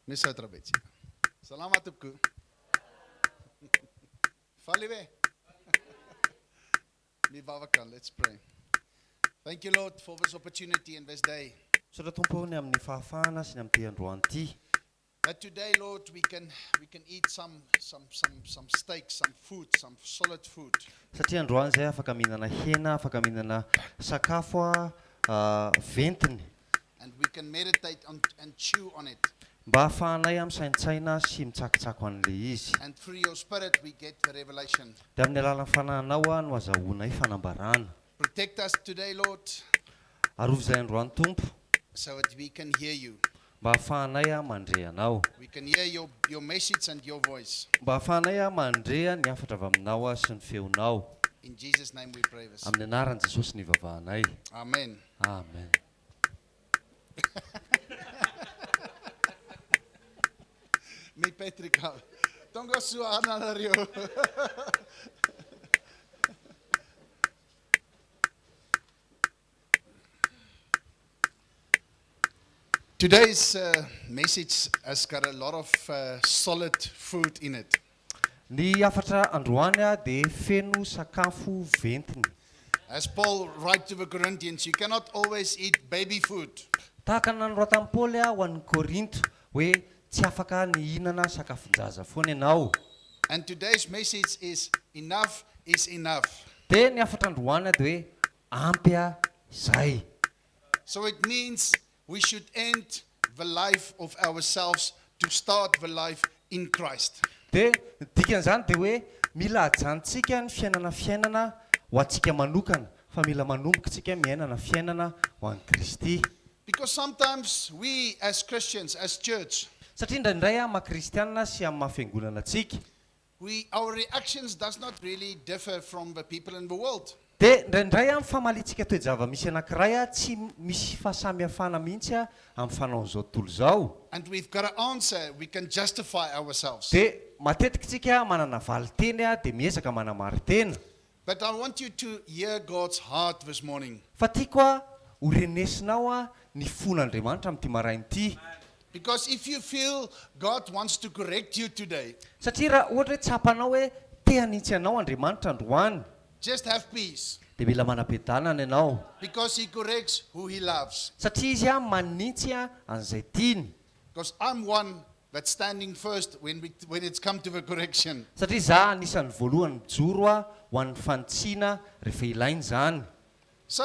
Mesa trabetsi. Salamat ku. Faliwe. Let's pray. Thank you, Lord, for this opportunity and this day. Sotra tompony amin'ny fahafahana sy ny amin'ny androany ity. That today, Lord, we can eat some steak, some food, some solid food. Satria androany izay afaka mihinana hena, afaka mihinana sakafo ventiny. And we can meditate on and chew on it. Mba hafahanay amin'ny saintsaina sy mitsakitsako an'ilay izy. And through your spirit we get the revelation. Dia amin'ny alalan'ny fanahinao no azahoanay fanambarana. Protect us today, Lord. Arovy izay androany Tompo. So that we can hear you. Mba hafahanay mandre anao. We can hear your message and your voice. Mba hafahanay mandre ny hafatra avy aminao sy ny feonao. In Jesus' name we pray this. Amin'ny anaran'i Jesosy ny ivavahanay. Amen. Amen. Me Petrika. Don't go so Rio. Today's message has got a lot of solid food in it. Ny hafatra androany dia feno sakafo ventiny. As Paul writes to the Corinthians, you cannot always eat baby food. Tahaka nanoro tamin'ny Paoly ho an'ny Korinto hoe tsy afaka ny hihinana sakafon-jaza foana ianao. And today's message is enough is enough. Dia ny hafatra androany dia hoe ampy izay. So it means we should end the life of ourselves to start the life in Christ. Dia dikan'izany dia hoe mila ajantsika ny fiainana ho antsika manokana fa mila manomboka tsika miainana fiainana ho an'i Kristy. Because sometimes we as Christians, as church, Satria indraindray maha-kristianina sy amin'ny mahafiangonana antsika. our reactions does not really differ from the people in the world. Dia indraindray amin'ny famalitsika toe-java misy anankiray tsy misy fahasamihafana mihitsy amin'ny fanaon'izao tontolo izao. And we've got to answer, we can justify ourselves. Dia matetika tsika manana valiteny dia miezaka manamary tena. But I want you to hear God's heart this morning. Fa tiako ho renesinao ny fon'Andriamanitra amin'ity maraina ity. Because if you feel God wants to correct you today, Satria raha ohatra hoe tsapanao hoe te hanitsy anao Andriamanitra androany, just have peace. dia mila manam-piadanana ianao. Because He corrects who He loves. Satria izy manitsy an'izay tiany. Because I'm one that's standing first when it's come to the correction. Satria za anisan'ny voalohany mijoro ho an'ny fanitsiana rehefa ilainy izany. So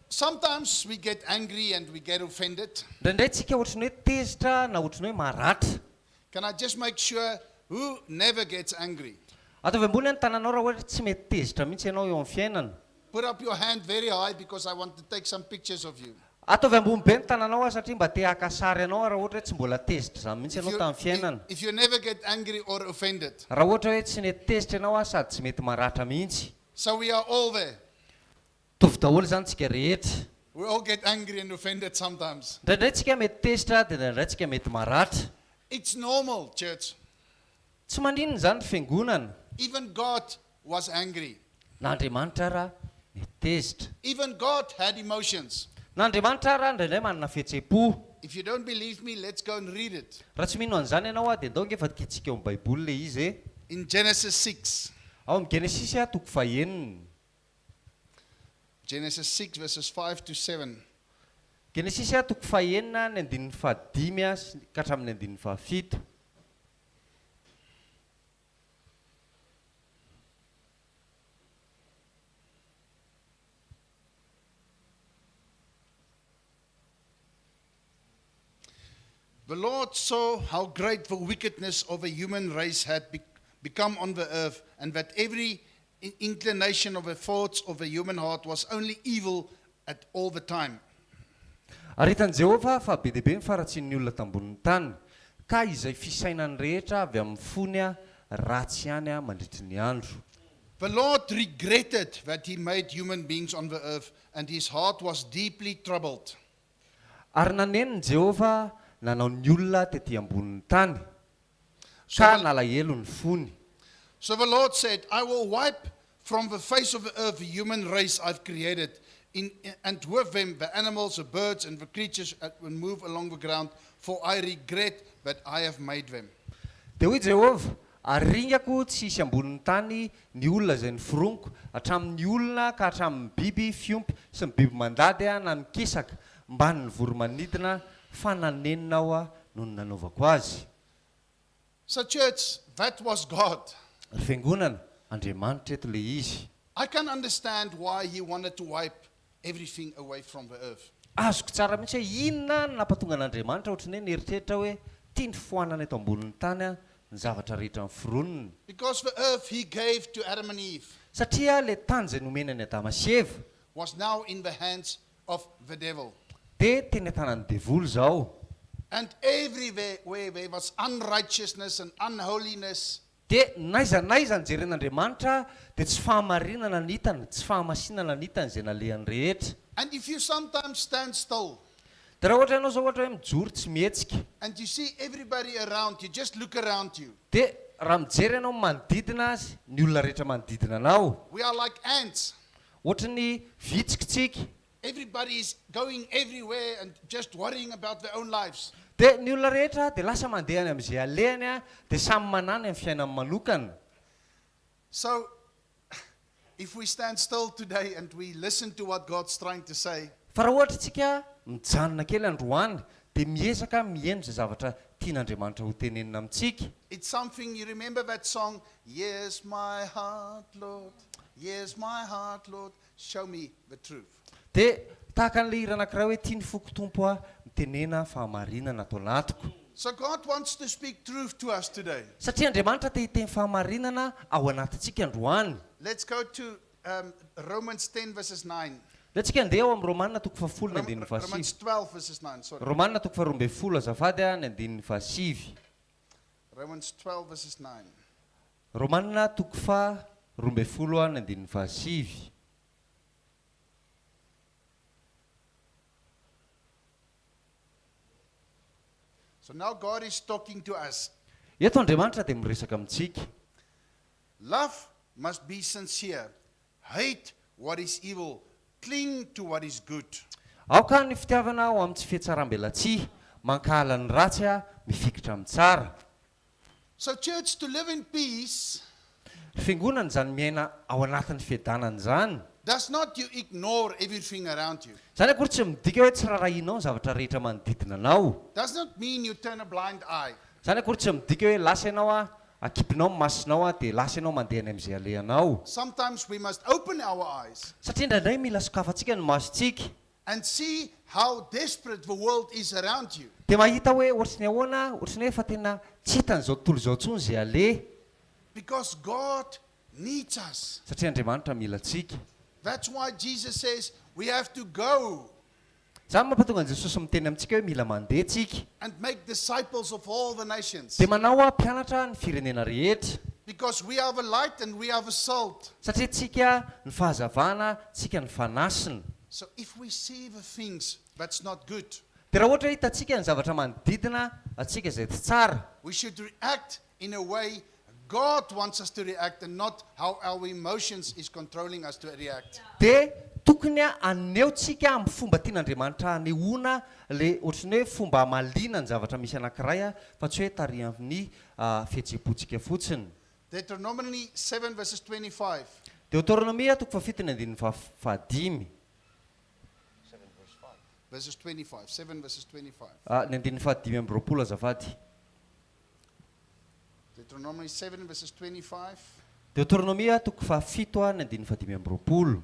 sometimes we get angry and we get offended. Indraindray tsika ohatrany hoe tezitra na ohatrany hoe maratra. Can I just make sure who never gets angry? Ataovy ambony ny tananao raha ohatra tsy mety tezitra mihitsy ianao eo amin'ny fiainana. Put up your hand very high because I want to take some pictures of you. Ataovy ambony be ny tananao satria mba te haka sary ianao raha ohatra hoe tsy mbola tezitra izany mihitsy ianao tamin'ny fiainana. If you never get angry or offended. Raha ohatra hoe tsy mety tezitra ianao sady tsy mety maratra mihitsy. So we are all there. Tovy daholo izany tsika rehetra. We all get angry and offended sometimes. Indraindray tsika mety tezitra dia indraindray tsika mety maratra. It's normal, church. Tsy mandrinona izany ny fiangonana. Even God was angry. Na Andriamanitra raha mety tezitra. Even God had emotions. Na Andriamanitra raha indraindray manana fihetseham-po. If you don't believe me, let's go and read it. Raha tsy mino an'izany ianao dia ndao ngefa tikantsika eo amin'ny Baiboly ilay izy. In Genesis 6. Ao amin'ny Genesis toko fahaenina. Genesis 6 verses 5 to 7. Genesis toko fahaenina ny andinin'ny fahadimy ka hatramin'ny andinin'ny fahafito. The Lord saw how great the wickedness of a human race had become on the earth, and that every inclination of the thoughts of the human heart was only evil at all the time. Ary hitan'i Jehova fa be dia be ny faratsian'ny olona tambonin'ny tany, ka izay fisainany rehetra avy amin'ny fony ratsy ihany mandritry ny andro. The Lord regretted that He made human beings on the earth, and His heart was deeply troubled. Ary naneniny Jehova nanao ny olona tetỳ ambonin'ny tany, ka nalahelo ny fony. So the Lord said, I will wipe from the face of the earth the human race I've created, and with them the animals, the birds, and the creatures that will move along the ground, for I regret that I have made them. dia hoy Jehovah, aringako tsy hisy ambonin'ny tany ny olona izay niforoniko, hatramin'ny olona ka hatramin'ny biby fiompy sy ny biby mandady na nikisaka, mba ny voromanidina fananenina aho noho ny nanaovako azy. So church, that was God. Ry fiangonana, Andriamanitra eto ilay izy. I can understand why he wanted to wipe everything away from the earth. Azoko tsara mihitsy hoe inona no nampatonga an'Andriamanitra ohatrany hoe nieritreritra hoe tia ny foanana eto ambonin'ny tany ny zavatra rehetra niforoniny. Because the earth he gave to Adam and Eve Satria ilay tany izay nomena ny Adama sy Eva was now in the hands of the devil. dia teny an-tanan'ny devoly izao. And everywhere where there was unrighteousness and unholiness, Dia naiza ny jeren'Andriamanitra dia tsy fahamarinana ny hitany, tsy fahamasinana ny hitany izay nalehany rehetra. and if you sometimes stand still Dia raha ohatra ianao zao ohatra hoe mijoro tsy mihetsika, and you see everybody around you, just look around you. dia raha mijery ianao manodidina azy, ny olona rehetra manodidina anao, We are like ants. ohatra ny vitsikitsika. Everybody is going everywhere and just worrying about their own lives. Dia ny olona rehetra dia lasa mandeha any amin'izay alehany dia samy manana amin'ny fiainany manokana. So, if we stand still today and we listen to what God's trying to say, Fa raha ohatra tsika mijanona kely androany dia miezaka mihaino izay zavatra tian'Andriamanitra ho tenenina amintsika. it's something, you remember that song, Here's my heart, Lord, here's my heart, Lord, show me the truth. Dia tahaka an'ilay hira anankiray hoe tia ny foko tompo mitenena fahamarinana atao anatiko. So God wants to speak truth to us today. Satria Andriamanitra te hiteny fahamarinana ao anatintsika androany. Let's go to Romans 10 verses 9. Dia tsika andeha ao amin'ny Romanina toko fahafolo ny andininy Romans fahasivy. 12 verses 9, sorry. Romanina toko faharoa ambin'ny folo azafady ny andininy fahasivy. Romans 12 verses 9. Romanina toko faharoa ambin'ny folo ny andininy fahasivy. So now God is talking to us. Eto Andriamanitra dia miresaka amintsika. Love must be sincere. Hate what is evil. Cling to what is good. Aoka ny fitiavana ao amin'ny tsy fihetsaram-belatsihy, mankahala ny ratsy mifikitra amin'ny tsara. So church, to live in peace Fiangonana izany miaina ao anatin'ny fiadanana izany. does not you ignore everything around you. Izany akory tsy midika hoe tsy rarahinao ny zavatra rehetra manodidina anao. Does not mean you turn a blind eye. Izany akory tsy midika hoe lasa ianao akipinao ny masinao dia lasa ianao mandeha any amin'izay alehanao. Sometimes we must open our eyes Satria indraindray mila sokafantsika ny masontsika and see how desperate the world is around you. dia mahita hoe ohatrany ahoana, ohatrany hoe fa tena tsy hitan'izao tontolo izao intsony izay ale. Because God needs us. Satria Andriamanitra mila antsika. That's why Jesus says we have to go Izany mampatonga Jesosy miteny amintsika hoe mila mandeha tsika and make disciples of all the nations. dia manao mpianatra ny firenena rehetra. Because we are the light and we are the salt. Satria tsika ny fahazavana, tsika ny fanasina. So if we see the things that's not good, Dia raha ohatra hitantsika ny zavatra manodidina atsika izay tsy tsara, we should react in a way God wants us to react and not how our emotions is controlling us to react. dia tokony anehotsika amin'ny fomba tian'Andriamanitra anehoana le ohatrany hoe fomba hamaliana ny zavatra misy anankiray fa tsy hoe tarihy amin'ny fihetseham-potsika fotsiny. Deuteronomy 7 verses 25. Deuteronomia toko fafito ny andininy fahadimy. Verses 25. 7 verses 25. Ny andininy fahadimy amby roapolo azafady. Deuteronomy 7 verses 25. Deuteronomia toko fafito ny andininy fahadimy amby roapolo.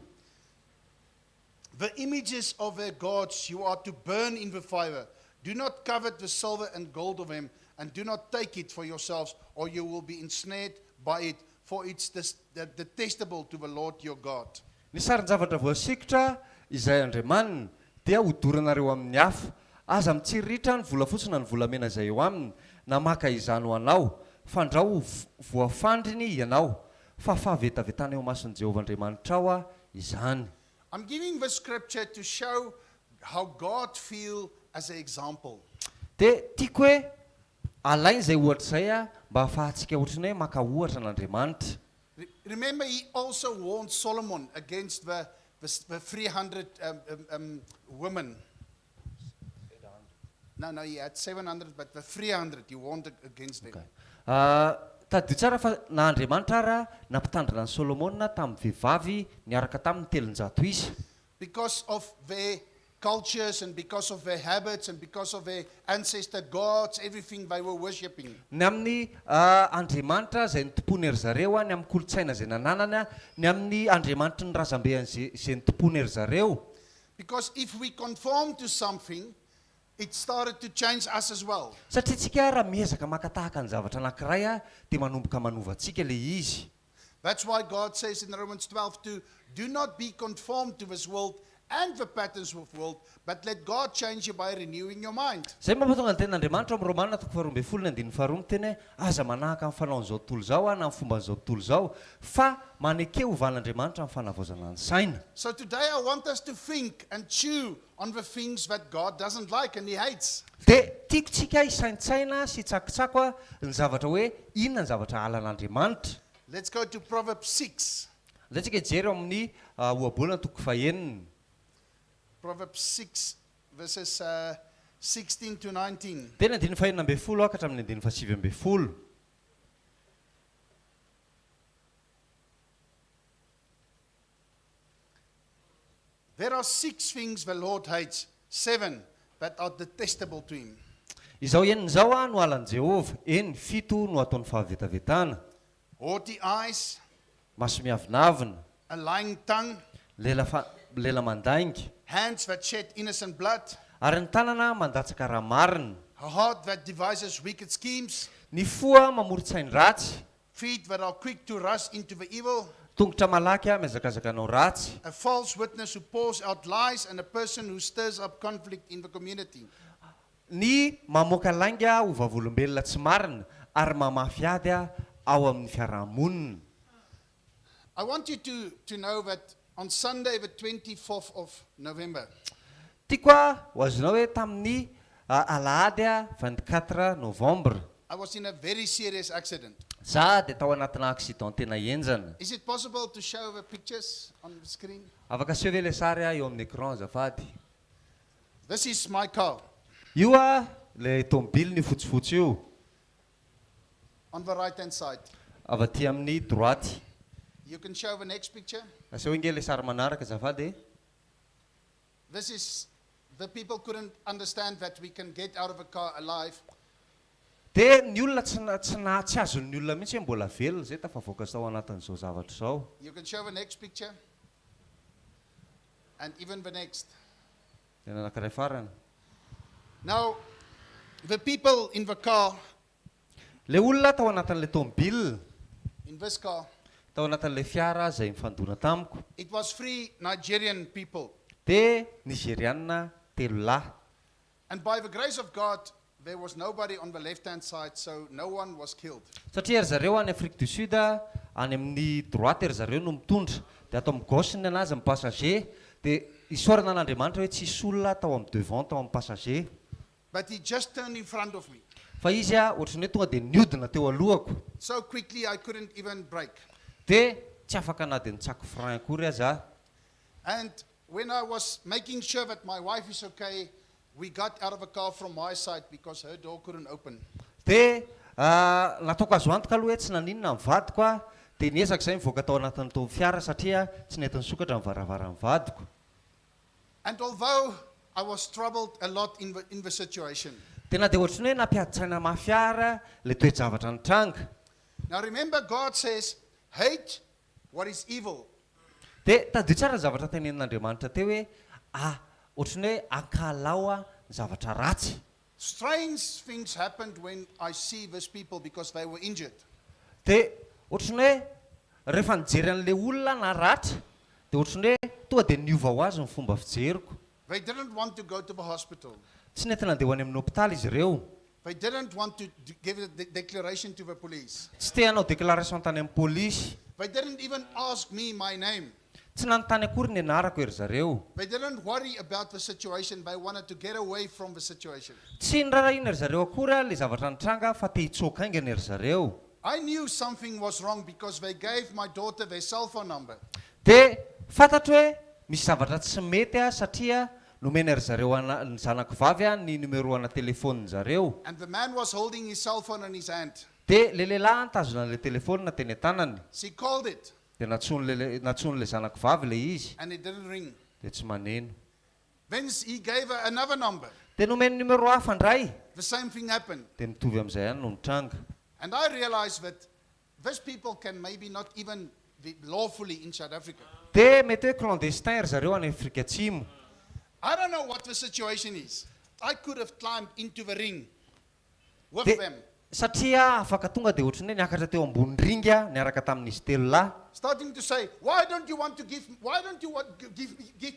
The images of their gods you are to burn in the fire. Do not covet the silver and gold of them, and do not take it for yourselves, or you will be ensnared by it, for it's detestable to the Lord your God. Ny sarin-javatra voasikotra izay Andriamanina dia hodoranareo amin'ny hafa, aza mitsiritra ny volafotsy na ny volamena izay eo aminy, na maka izany ho anao, fandrao voafandriny ianao, fa fahavetavetana eo mason'i Jehovah Andriamanitra ao izany. I'm giving the scripture to show how God feels as an example. Dia tiako hoe alainy izay ohatra izay mba ahafahantsika ohatrany hoe maka ohatra n'Andriamanitra. Remember, he also warned Solomon against the 300 women. No, he had 700, but the 300 he warned against them. Tadio tsara fa na Andriamanitra ara nampitandrina ny Solomona tamin'ny vehivavy niaraka tamin'ny telonjato izy. Because of their cultures and because of their habits and because of their ancestor gods, everything they were worshipping. Ny amin'ny Andriamanitra izay nitompony ry zareo ny amin'ny kolotsaina izay nananany ny amin'ny Andriamanitra ny razambeany izay nitompony ry zareo. Because if we conform to something, it started to change us as well. Satria tsika raha miezaka makatahaka ny zavatra anankiray dia manomboka manova antsika ilay izy. That's why God says in Romans 12, do not be conformed to this world and the patterns of the world, but let God change you by renewing your mind. Zay mampatonga ny tenin'Andriamanitra amin'ny Romanina 12:2 teny aza manahaka amin'ny fanaon'izao tontolo zao na amin'ny fomban'izao tontolo zao fa maneke ovan'Andriamanitra amin'ny fanavaozana ny saina. So today I want us to think and chew on the things that God doesn't like and He hates. Dia tiako tsika isaintsaina sy tsakotsako ny zavatra hoe inona ny zavatra alan'Andriamanitra. Let's go to Proverbs 6. Zay tsika hijery amin'ny ohabolana toko fahaenina. Proverbs 6, verses 16 to 19. Tena andiny fahenina ambin'ny folo ka hatramin'ny andiny fahasivy ambin'ny folo. There are 6 things the Lord hates, 7 that are detestable to Him. Izao enin'izao no alan'i Jehova, 7 no ataony fahavetavetana. Haughty eyes, Maso miavinavina, a lying tongue, lela mandainga, hands that shed innocent blood, ary ny tanana mandatsaka raha marina, a heart that devises wicked schemes, ny foa mamoron-tsainy ratsy, feet that are quick to rush into the evil, tongotra malaky mihazakazaka anao ratsy, a false witness who pours out lies, and a person who stirs up conflict in the community. ny mamoaka lainga ho vavolombelona tsy marina ary mamafy ady ao amin'ny fiarahamonina. I want you to know that on Sunday, the 24th of November, Tiako ho azonao hoe tamin'ny alahady 24 novembre I was in a very serious accident. za dia tao anatina accident tena enjana. Is it possible to show the pictures on the screen? Afaka aseho ve ilay sary eo amin'ny écran azafady. This is my car. Io ilay tomobily ny fotsifotsy io On the right-hand side. avy aty amin'ny droite. You can show the next picture. Aseho inge ilay sary manaraka azafady. This is, the people couldn't understand that we can get out of a car alive. Dia ny olona tsy azon'ny olona mihitsy hoe mbola velona zay tafavoaka tao anatin'izao zavatra izao. You can show the next picture. And even the next. Tena anankiray farany. Now, the people in the car, Ilay olona tao anatin'ilay tomobily, in this car, tao anatin'ilay fiara izay mifandona tamiko, it was 3 Nigerian people. dia nigeriana 3 lahy. And by the grace of God, there was nobody on the left-hand side, so no one was killed. Satria ry zareo any Afrique du Sud any amin'ny droite ry zareo no mitondra dia ato amin'ny gauche ny anazy amin'ny passager dia isaorana an'Andriamanitra hoe tsisy olona tao amin'ny devant tao amin'ny passager But he just turned in front of me. fa izy ohatrany hoe tonga dia niodina teo alohako So quickly I couldn't even brake. dia tsy afaka na dia nitsako frein akory aza. And when I was making sure that my wife is okay, we got out of the car from my side because her door couldn't open. Dia nataoko azo antoka aloha hoe tsy naninona ny vadiko dia niezaka izay mivoaka tao anatin'ny tao fiara satria tsy nety nisokatra ny varavaran'ny vadiko. And although I was troubled a lot in the situation. Tena dia ohatrany hoe nampiaditsaina mafiara ilay toe-javatra ny tranga. Now remember, God says, hate what is evil. Dia tadio tsara ny zavatra tenenin'Andriamanitra teo hoe ohatrany hoe ankalao ny zavatra ratsy. Strange things happened when I see these people because they were injured. Dia ohatrany hoe rehefa nijery an'ilay olona na ratra dia ohatrany hoe tonga dia niova ho azy ny fomba fijeriko. They didn't want to go to the hospital. Tsy nety nandeha ho any amin'ny hopitaly izy ireo. They didn't want to give a declaration to the police. Tsy te hanao déclaration tany amin'ny polisy. They didn't even ask me my name. Tsy nanontany akory ny anarako ery zareo. They didn't worry about the situation. They wanted to get away from the situation. Tsy niraraina ery zareo akory ilay zavatra nitranga fa te hitsoaka aingana ery zareo. I knew something was wrong because they gave my daughter their cell phone number. Dia fantatro hoe misy zavatra tsy mety satria nomena ry zareo ny zanakivavy ny numero ana telefoniny zareo. And the man was holding his cell phone in his hand. Dia le lehilahy nitazona an'ilay telefonina teny an-tanany. So he called it, Dia natsony le zanakivavy le izy. and it didn't ring. Dia tsy maneno. Then he gave her another number. Dia nomeny numero hafa indray. The same thing happened. Dia mitovy amin'izay ihany no nitranga. And I realized that these people can maybe not even be lawfully in South Africa. Dia mety hoe clandestin ry zareo any Afrika Atsimo. I don't know what the situation is. I could have climbed into the ring with Dia them, satria afaka tonga dia ohatrany hoe niakatra teo ambony ringa niaraka tamin'izy telo lahy. starting to say, why don't you want give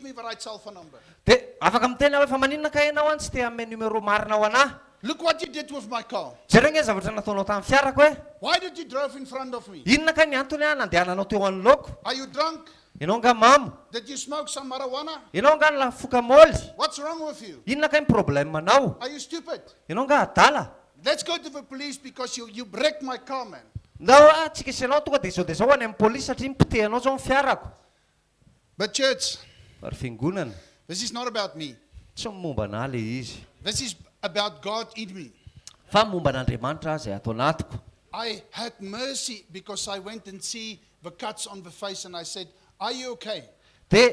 me the right cell phone number? Dia afaka miteny hoe fa maninona ka ianao any tsy te hanome numero marina ho anahy. Look what you did with my car. Jereo nge zavatra nataonao tamin'ny fiarako hoe Why did you drive in front of me? inona ka ny antony nandehananao teo anoloko. Are you drunk? Ianao nga mamo. Did you smoke some marijuana? Ianao nga lafoka moly. What's wrong with you? Inona ka ny problème anao. Are you stupid? Ianao nga adala. Let's go to the police because you wrecked my car, man. Ndao tsika isanao tonga dia zao any amin'ny polisy satria mipitehanao zao ny fiarako. But church, Ary fiangonana this is not about me. tsy momba anahy le izy. This is about God in me. Fa momba an'Andriamanitra izay atao anatiko. I had mercy because I went and see the cuts on the face and I said, are you okay? Dia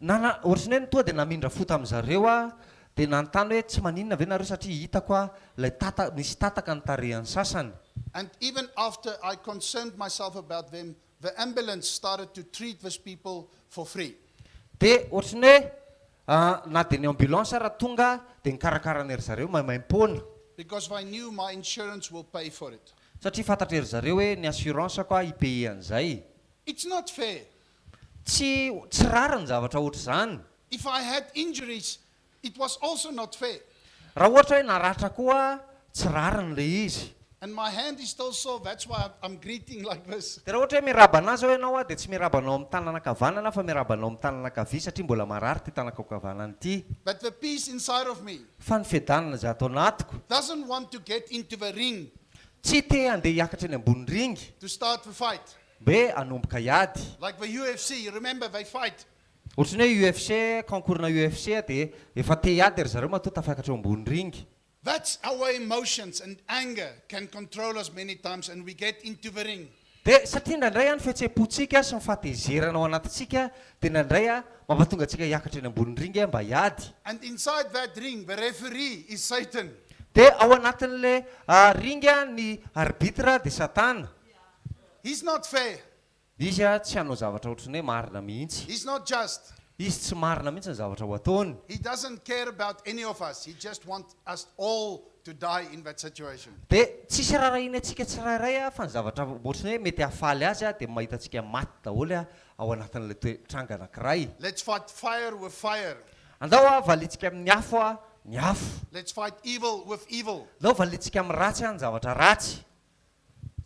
ohatrany hoe nytoa dia namindra fo tamin'izareo dia nanontany hoe tsy maninona ve nareo satria hitako ilay misy tataka ny tarehan'ny sasany. And even after I concerned myself about them, the ambulance started to treat these people for free. Dia ohatrany hoe na dia ny ambulance raha tonga dia nikarakara ry zareo maimaim-poana. Because I knew my insurance will pay for it. Satria fantatra ry zareo hoe ny assurance ipaye an'izay. It's not fair. Tsy rara ny zavatra ohatr' izany. If I had injuries, it was also not fair. Raha ohatra hoe naratra koa tsy rara ny le izy. And my hand is still sore, that's why I'm greeting like this. Dia raha ohatra hoe mirabana zao ianao dia tsy mirabanao amin'ny tanana ankavanana fa mirabanao amin'ny tanana ankavia satria mbola marary ty tanako ankavanana ity. But the peace inside of me Fa ny fiadanana izay atao anatiko. doesn't want to get into the ring Tsy te handeha hiakatra eny ambony ringy to start the fight. be hanomboka hiady. Like the UFC, you remember they fight. Ohatrany hoe UFC, concours-na UFC dia efa te hiady ry zareo matoa tafakatra eo ambony ringy. That's our emotions and anger can control us many times and we get into the ring. Dia satria indraindray ny fihetseham-pontsika sy ny fahatezerana ao anatintsika dia indraindray mampatonga antsika hiakatra eny ambony ringy mba hiady. And inside that ring, the referee is Satan. Dia ao anatin'le ringy ny arbitre dia satana. He's not fair. Izy tsy hanao zavatra ohatrany hoe marina mihitsy. He's not just. Izy tsy marina mihitsy ny zavatra ho ataony. He doesn't care about any of us. He just wants us all to die in that situation. Dia tsisy raharainy antsika tsirairay fa ny zavatra ohatrany hoe mety hafaly azy dia mahita antsika maty daholo ao anatin'ilay toetranga anankiray. Let's fight fire with fire. Andao valitsika amin'ny afo ny afo. Let's fight evil with evil. Andao valitsika amin'ny ratsy ny zavatra ratsy.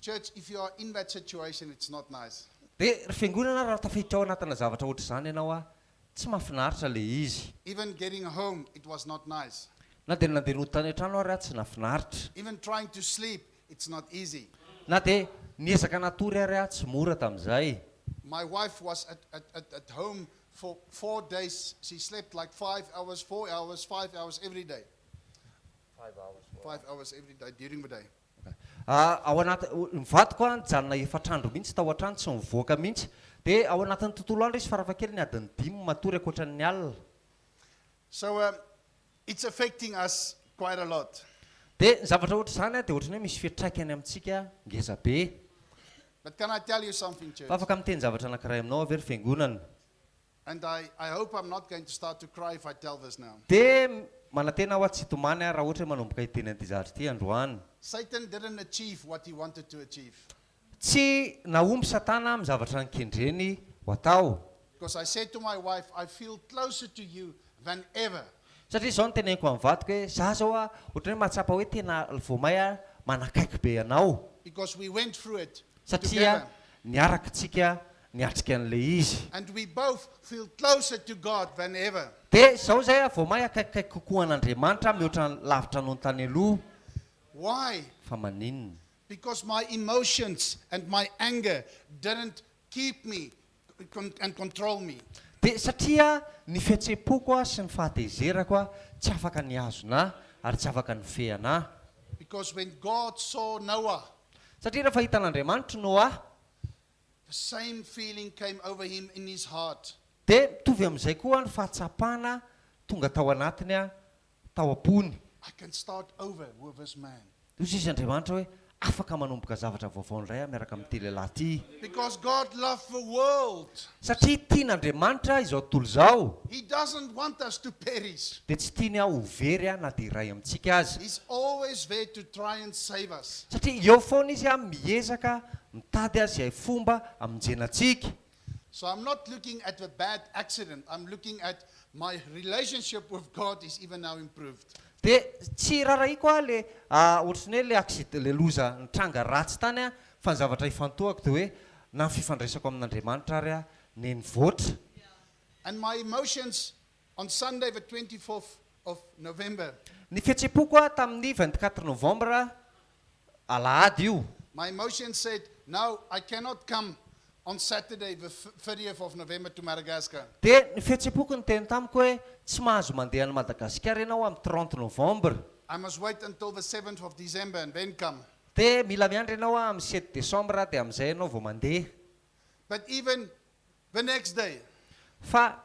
Church, if you are in that situation, it's not nice. Dia ry fiangonana raha tafiditra ao anatina zavatra ohatr' izany ianao tsy mahafinaritra le izy. Even getting home, it was not nice. Na dia nandeha noditra any an-trano ary tsy nahafinaritra. Even trying to sleep, it's not easy. Na dia niezaka natory ary tsy mora tamin'izay. My wife was at home for 4 days. She slept like 5 hours, 4 hours, 5 hours every day. 5 hours every day during the day. Ao anaty mivadiko nijanona efatr'andro mihitsy tao an-trano tsy mivoaka mihitsy dia ao anatin'ny tontolo andro izy farafahakeliny adiny 5 matory ankoatran'ny alina. So it's affecting us quite a lot. Dia ny zavatra ohatr' izany dia ohatrany hoe misy fiatraikany amintsika ngeza be. But can I tell you something, church? Fa afaka miteny zavatra anankiray aminao avery fiangonana. And I hope I'm not going to start to cry if I tell this now. Dia manantena ho tsy tomany raha ohatra hoe manomboka hiteny an'ity zavatra ity androany. Satan didn't achieve what he wanted to achieve. Tsy nahomby satana amin'ny zavatra nikendreny ho atao. Because I said to my wife, I feel closer to you than ever. Satria izao no teneniko amin'ny vadiko hoe za zao ohatrany hoe mahatsapa hoe tena voamay manakaiky be anao. Because we went through it Satria together. niaraka tsika niatrika an'le izy. And we both feel closer to God than ever. Dia izao zay voamay akaikikaiky kokoa an'Andriamanitra mihoatra ny lavitra noho ny tany aloha. Why? Fa maninona? Because my emotions and my anger didn't keep me and control me. dia satria ny fihetsepo-ko a sy ny fahatezerako a tsy afaka ny azona ary tsy afaka ny feana. Because when God saw Noah, Satria rehefa hitan'Andriamanitra Noa, the same feeling came over him in his heart. dia mitovy amin'izay koa ny fahatsapana tonga tao anatiny a tao am-pony. I can start over with this man. Ozy izy Andriamanitra hoe afaka manomboka zavatra vaovao indray miaraka amin'ity lehilahy ity. Because God loved the world. Satria tian'Andriamanitra izao tontolo izao. He doesn't want us to perish. Dia tsy tiany ho very na dia iray amintsika azy. He's always there to try and save us. Satria eo foana izy a miezaka mitady azy izay fomba hamonjenantsika. So I'm not looking at the bad accident. I'm looking at my relationship with God is even now improved. Dia tsy raharay koa le ohatrany hoe le accident le loza nitranga ratsy tany a fa ny zavatra ifantohako dia hoe na ny fifandraisako amin'Andriamanitra ary a ny nivoatra. And my emotions on Sunday the 24th of November, Ny fihetsepo-ko a tamin'ny 24 novambra alahady io. my emotions said, no, I cannot come on Saturday the 30th of November to Madagascar. Dia ny fihetsepo-ko ny teny tamiko hoe tsy mahazo mandeha any Madagasikara ianao amin'ny 30 novambra. I must wait until the 7th of December and then come. Dia mila miandry ianao a amin'ny 7 desambra dia amin'izay ianao vao mandeha. But even the next day, Fa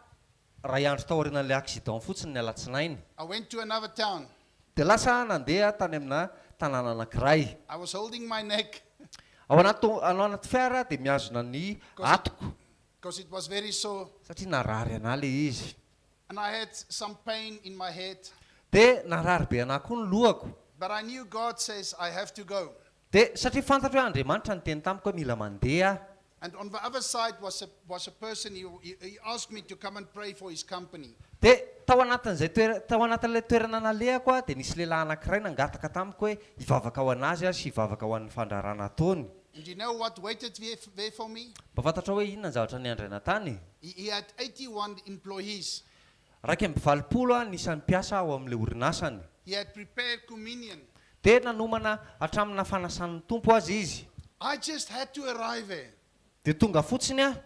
ray andro tao aorian'ilay accident fotsiny ny alatsinainy. I went to another town. Dia lasa nandeha tany amina tanàna anankiray. I was holding my neck Ao anaty fiara dia miazona ny atoko because it was very sore. satria narary ana le izy. And I had some pain in my head. Dia narary be ana koa ny lohako. But I knew God says I have to go. Dia satria fantatra hoe Andriamanitra ny teny tamiko hoe mila mandeha. And on the other side was a person, he asked me to come and pray for his company. Dia tao anatin'ilay toerana nalehako a dia nisy lehilahy anankiray nangataka tamiko hoe hivavaka ho anazy a sy hivavaka ho an'ny fandrarana ataony. And you know what waited there for me? Mba fantatra hoe inona ny zavatra niandraina tany. He had 81 employees. Raika amby 20 a nisan'ny mpiasa ao amin'ilay orinasany. He had prepared communion. Dia nanomana hatramina fanasan'ny tompo azy izy. I just had to arrive there. Dia tonga fotsiny a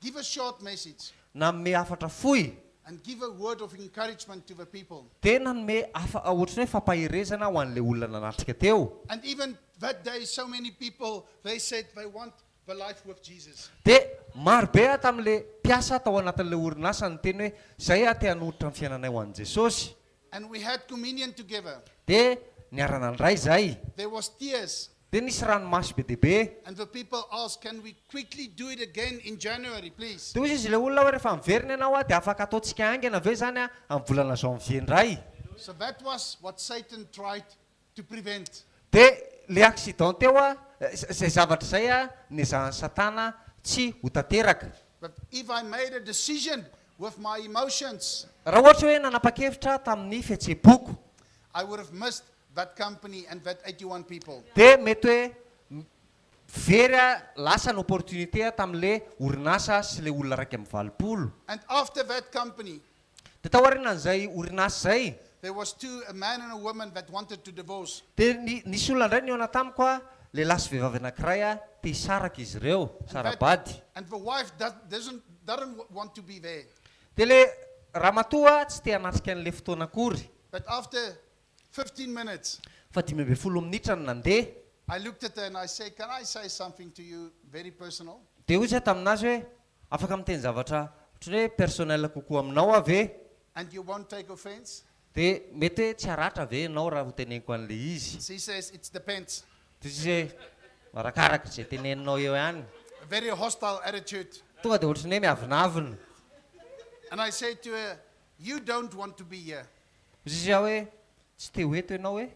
Give a short message nanome afatra fohy. and give a word of encouragement to the people. Dia nanome ohatrany hoe fampahirezana ho an'ilay olona nanatrika teo. And even that day, so many people, they said they want the life with Jesus. Dia marobe a tamin'ilay mpiasa tao anatin'ilay orinasa ny teny hoe izay a te hanohitra ny fiainanay ho an'i Jesosy. And we had communion together. Dia niarana ndray izay. There was tears. Dia nisy ranomasy be dehibe. And the people asked, can we quickly do it again in January, please? Dia hozy izy ilay olona hoe rehefa miverina ianao a dia afaka ataontsika haingana ve zany a amin'ny volana janvier indray. So that was what Satan tried to prevent. Dia le accident teo a izay zavatra izay a nezahan'ny Satana tsy ho tanteraka. But if I made a decision with my emotions, Raha ohatra hoe nanapa-kevitra tamin'ny fihetsepo-ko, I would have missed that company and that 81 people. dia mety hoe very a lasa ny opportunité a tamin'ilay orinasa sy le olona raiky amin'ny 20. And after that company, Dia tao aorianan'izay orinasa izay there was a man and a woman that wanted to divorce. dia nisy olona indray niona tamiko a lehilahy sy vehivavy anankiray a te hisaraka izy ireo sarabady. And the wife doesn't want to be there. Dia le ramatoa tsy te hanatrika an'ilay fotoana akory. But after 15 minutes, Fa 15 minitra no nandeha. I looked at her and I said, can I say something to you very personal? Dia hoy izy taminazy hoe afaka miteny zavatra ohatrany hoe personnel kokoa aminao ave. And you won't take offense? Dia mety hoe tsy haratra ve ianao raha ho teneniko an'ilay izy. She says, it depends. Dia izy hoe arakaraka izay teneninao eo ihany. A very hostile attitude. Tonga dia ohatrany hoe miavinavina. And I said to her, you don't want to be here. Izy hoe tsy te ho eto ianao hoe.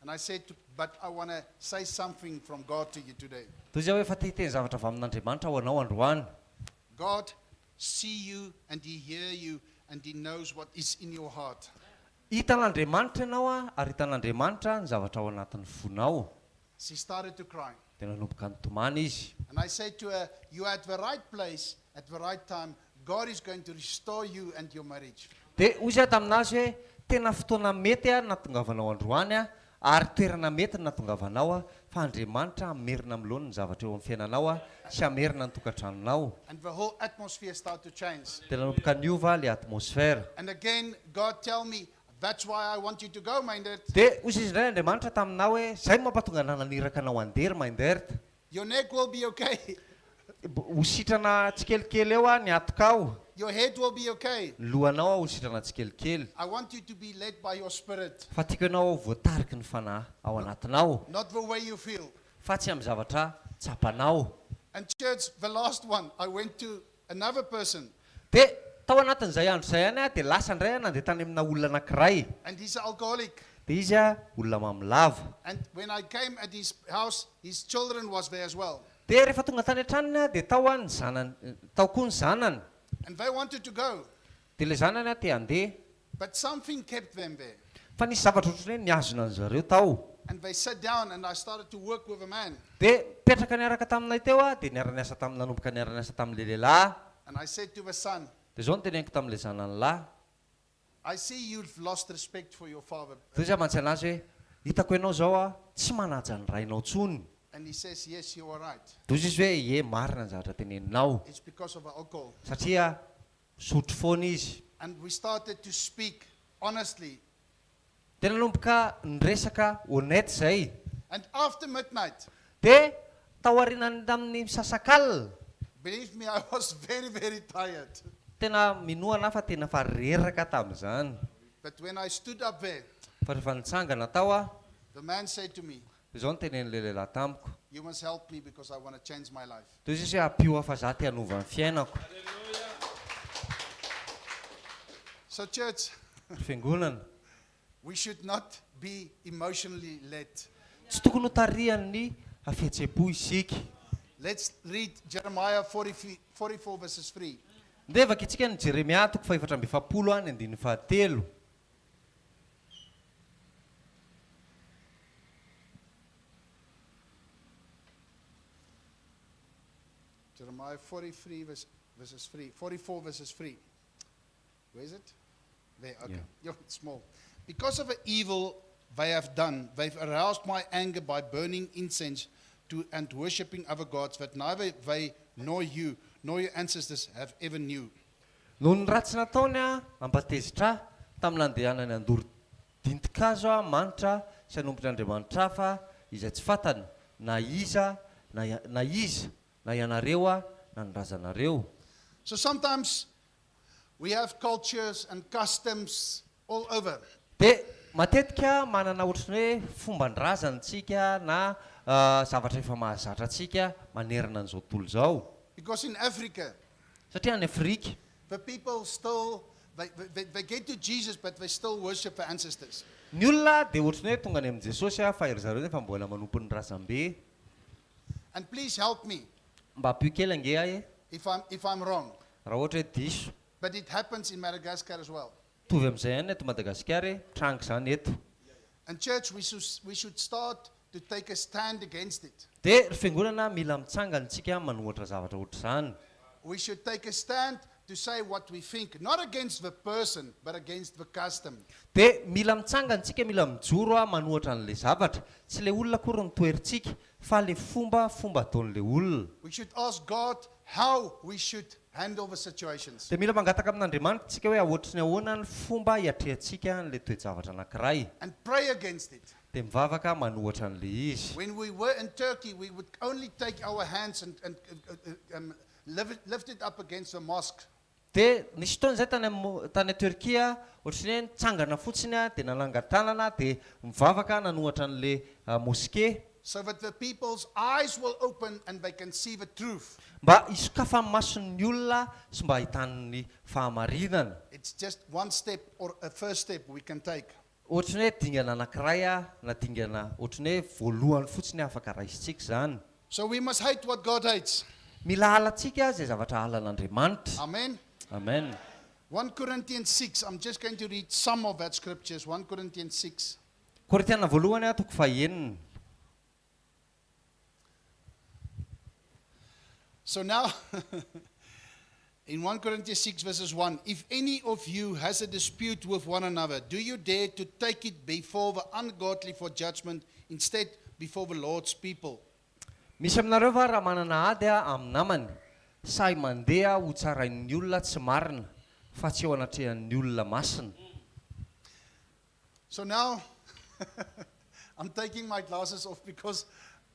And I said, but I want to say something from God to you today. Dia izy hoe fa te hiteny zavatra avy amin'Andriamanitra ho anao androany. God see you and he hear you and he knows what is in your heart. Hitan'Andriamanitra ianao a ary hitan'Andriamanitra ny zavatra ao anatin'ny fonao. She started to cry. Dia nanomboka nitomany izy. And I said to her, you are at the right place at the right time. God is going to restore you and your marriage. Dia hoy izy taminazy hoe tena fotoana mety a natongavanao androany a ary toerana mety natongavanao fa Andriamanitra amerina amloany ny zavatra eo amin'ny fiainanao sy amerina ny tokantranonao. And the whole atmosphere started to change. Dia nanomboka niova le atmosfera. And again, God tell me, that's why I want you to go, minded. Dia hozy izy indray Andriamanitra taminao hoe zay mampatonga nananiraka anao andery Mainderta. Your neck will be okay. Hositrana tsikelikely eo ny atokao. Your head will be okay. Lohanao hositrana tsikelikely. I want you to be led by your spirit, Fa tiako ianao voatariky ny fanahy ao anatinao. not the way you feel. Fa tsy amin'ny zavatra tsapanao. And church, the last one, I went to another person, Dia tao anatin'izay andro izay ihany dia lasa indray nandeha tany amina olona anankiray. and he's an alcoholic. Dia izy olona mamilava. And when I came at his house, his children was there as well. Dia rehefa tonga tany an-tranony dia tao ny zanany, tao koa ny zanany. And they wanted to go, Dia le zanany te handeha. but something kept them there. Fa nisy zavatra ohatrany hoe niazona an zareo tao. And they sat down, and I started to work with a man. Dia petraka niaraka taminay teo dia niara-niasa nanomboka niara-niasa tamin'le lehilahy. And I said to the son, Dia zao no teneniko tamin'le zanany. I see you've lost respect for your father. Dia izy mantsy anazy hoe hitako ianao zao tsy manaja ny rainao tsony. And he says, yes, you are right. Dia izy hoe marina ny zavatra teneninao. It's because of alcohol. Satria sotro foana izy. And we started to speak honestly. Dia nanomboka niresaka honnête zay. And after midnight, Dia tao aorianany amin'ny misasakal. believe me, I was very, very tired. Tena minoana fa tena fa reraka tamin'izany. But when I stood up there, Fa rehefa nitsangana tao the man said to me, dia zao no tenen'le lehilahy tamiko. you must help me because I want to change my life. Dia izy hoe ampio fa za te hanova ny fiainako. So church, Fiangonana. we should not be emotionally led. Tsy tokony ho tarihan'ny hafihetsem-po isika. Let's read Jeremiah 44 verses 3. Dia vaky itsika ny Jeremia 4:7 ny andininy fahatelo. Jeremiah 43 verses 3. 44 verses 3. Where is it? There, okay. Yeah. Yo, it's small. Because of the evil they have done, they've aroused my anger by burning incense to and worshipping other gods that neither they nor you nor your ancestors have ever knew. Noho ny ratsy nataony ampatezitra tamin'ny nandehanany andoro dintikazo manitra sy anombotr'Andriamanitra hafa izay tsy fantany na iza na ianareo na ny razanareo. So sometimes we have cultures and customs all over. Dia matetika manana ohatrany hoe fomban-drazantsika na zavatra efa mahazatra antsika manerana an'izao tontolo zao. Because in Africa, Satria any Afrika the people still, they get to Jesus, but they still worship the ancestors. ny olona dia ohatrany hoe tonga any amin'i Jesosy fa ery zareo nefa mbola manompo ny razam-be. And please help me Mba ampio kely ange ahy if I'm wrong. raha ohatra hoe diso. But it happens in Madagascar as well. Tovy amin'izay ihany eto Madagasikara trango izany eto. And church, we should start to take a stand against it. Dia ry fiangonana mila mitsangana tsika manohatra zavatra ohatra izany. We should take a stand to say what we think, not against the person, but against the custom. Dia mila mitsangana tsika mila mijoro manohatra an'ilay zavatra. Tsy ilay olona akory ny toerintsika fa ilay fomba ataon'ilay olona. We should ask God how we should handle the situations. Dia mila mangataka amin'Andriamanitra tsika hoe ahoatra ny ahoana ny fomba hiatrehantsika n'ilay toe-javatra anankiray. And pray against it. Dia mivavaka manohatra an'ilay izy. When we were in Turkey, we would only take our hands and lift it up against the mosque. Dia nisy fotoana izay tany Turkia ohatrany hoe nitsangana fotsiny dia nanangan-tanana dia mivavaka nanohatra an'ilay moské. So that the people's eyes will open and they can see the truth. Mba hisokafa ny mason'ny olona sy mba ahitany ny fahamarinana. It's just one step or a first step we can take. Ohatrany hoe dingana anankiray na dingana ohatrany hoe voalohany fotsiny afaka raisitsika izany. So we must hate what God hates. Mila halantsika izay zavatra halan'Andriamanitra. Amen. Amen. 1 Corinthians 6. I'm just going to read some of that scriptures. 1 Corinthians 6. Korintiana voalohany toko fahaenina. So now, In 1 Corinthians 6 verses 1, if any of you has a dispute with one another, do you dare to take it before the ungodly for judgment, instead before the Lord's people? Misy aminareo va raha manana ady amin'ny namany, say mandeha ho tsarain'ny olona tsy marina, fa tsy eo anatrehan'ny olona masina. So now, I'm taking my glasses off because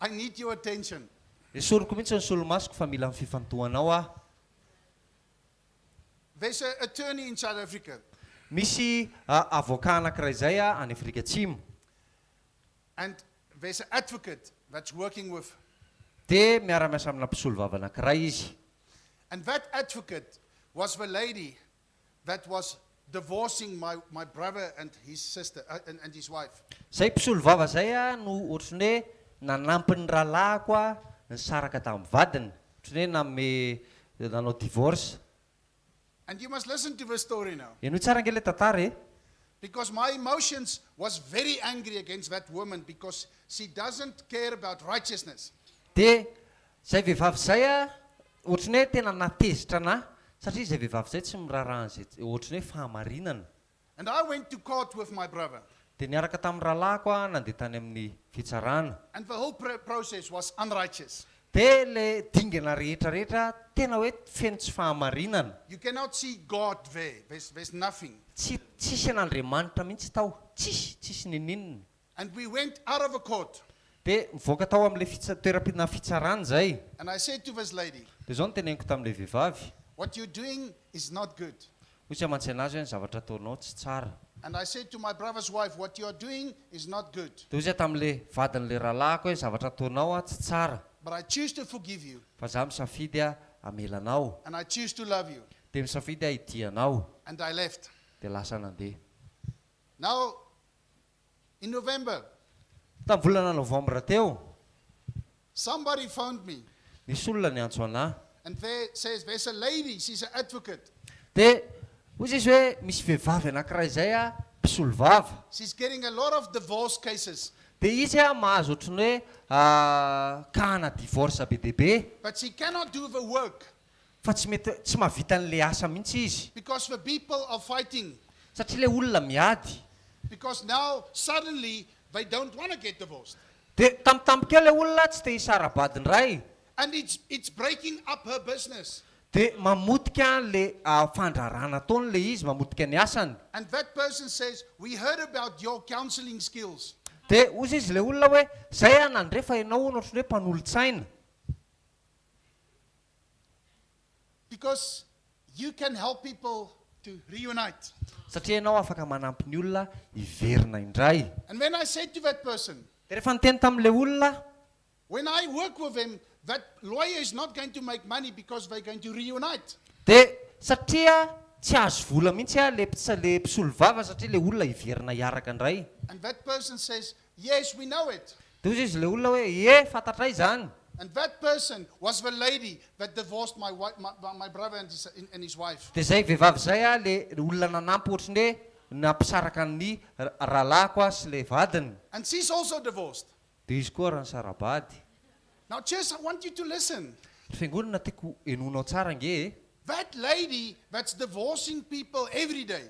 I need your attention. Esoriko mihitsy ny solomasoko fa mila fifantohanao ah. There's an attorney in South Africa, Misy avocat anankiray zay any Afrika Atsimo. and there's an advocate that's working with. Dia miara-miasa amina mpisolo vava anankiray izy. And that advocate was the lady that was divorcing my brother and his sister and his wife. Zay mpisolo vava zay no ohatrany hoe nanampy ny rahalahy koa ny saraka tamin'ny vadiny. Ohatrany hoe nanome nanao divorce. And you must listen to the story now, Eno tsara nge le tantara e. because my emotions was very angry against that woman because she doesn't care about righteousness. Dia zay vehivavy zay ohatrany hoe tena natezitra anahy satria zay vehivavy zay tsy miraharaha an'izay ohatrany hoe fahamarinana. And I went to court with my brother, Dia niaraka tamin'ny rahalahiko nandeha tany amin'ny fitsarana. and the whole process was unrighteous. Dia le dingana rehetrarehetra tena hoe feno tsy fahamarinana. You cannot see God there. There's nothing. Tsisy an'Andriamanitra mihitsy tao, tsisy ninninina. And we went out of the court, Dia mivoaka tao amin'le toeram-pidina fitsarana zay. and I said to this lady, Dia zao no teneniko tamin'le vehivavy. what you're doing is not good. Hoy amantsy anazy hoe ny zavatra ataonao tsy tsara. And I said to my brother's wife, what you are doing is not good. Dia hoy tamin'le vadin'le rahalahiko hoe zavatra ataonao tsy tsara. But I choose to forgive you, Fa za misafidy amelanao. and I choose to love you. Dia misafidy hidianao. And I left. Dia lasa nandeha. Now, in November, Tamin'ny volana novambra teo, somebody phoned me, nisy olona niantso anahy. and there says there's a lady, she's an advocate. Dia hoy izy hoe misy vehivavy anankiray zay mpisolo vava. She's getting a lot of divorce cases, Dia izy mahazo ohatrany hoe kahana divorce be dia be. but she cannot do the work Fa tsy mahavita an'le asa mihitsy izy. because the people are fighting. Satria le olona miady. Because now, suddenly, they don't want to get divorced. Dia tampotampoka le olona tsy te hisara-badiny ray. And it's breaking up her business. Dia mamotika le fandrarana ataony le izy, mamotika ny asany. And that person says, we heard about your counseling skills. Dia ozy izy le olona hoe zay nandrefa ianao ohatrany hoe mpanolotsaina. Because you can help people to reunite. Satria ianao afaka manampy ny olona hiverina indray. And when I said to that person, Dia rehefa niteny tamin'le olona, when I work with him, that lawyer is not going to make money because they're going to reunite. dia satria tsy azo vola mihitsy le mpisolo vava satria le olona hiverina hiaraka indray. And that person says, yes, we know it. Dia ozy izy le olona hoe fantatra izany. And that person was the lady that divorced my brother and his wife. Dia zay vehivavy zay le olona nanampy ohatrany hoe nampisaraka ny rahalahiko sy le vadiny. And she's also divorced. Dia izy koa raha ny sarabady. Now, church, I want you to listen. Fiangonana tiako enonao tsara nge. That lady that's divorcing people every day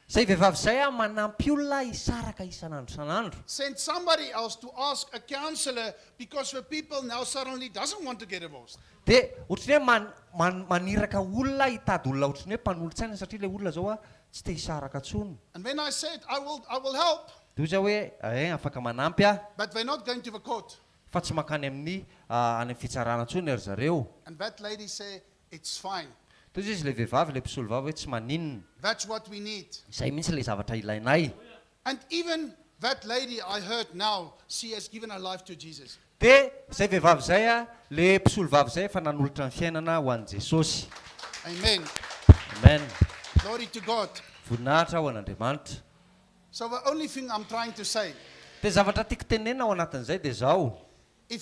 Zay vehivavy zay manampy olona hisaraka isanandro isanandro. sent somebody else to ask a counselor because the people now suddenly doesn't want to get divorced. Dia ohatrany hoe maniraka olona hitady olona ohatrany hoe mpanolotsaina satria le olona zao tsy te hisaraka intsony. And when I said, I will help, Dia ozy hoe afaka manampy but they're not going to the court. fa tsy makany amin'ny any fitsarana intsony ry zareo. And that lady said, it's fine. Dia ozy izy le vehivavy le mpisolo vava hoe tsy maninona. That's what we need. Izay mihitsy le zavatra ilainay. And even that lady I heard now, she has given her life to Jesus. Dia zay vehivavy zay le mpisolo vava zay fa nanolotra ny fiainana ho an'i Jesosy. Amen. Amen. Glory to God. Voninahitra ho an'Andriamanitra. So the only thing I'm trying to say, Dia zavatra tiako tenena ao anatin'izay dia zao. if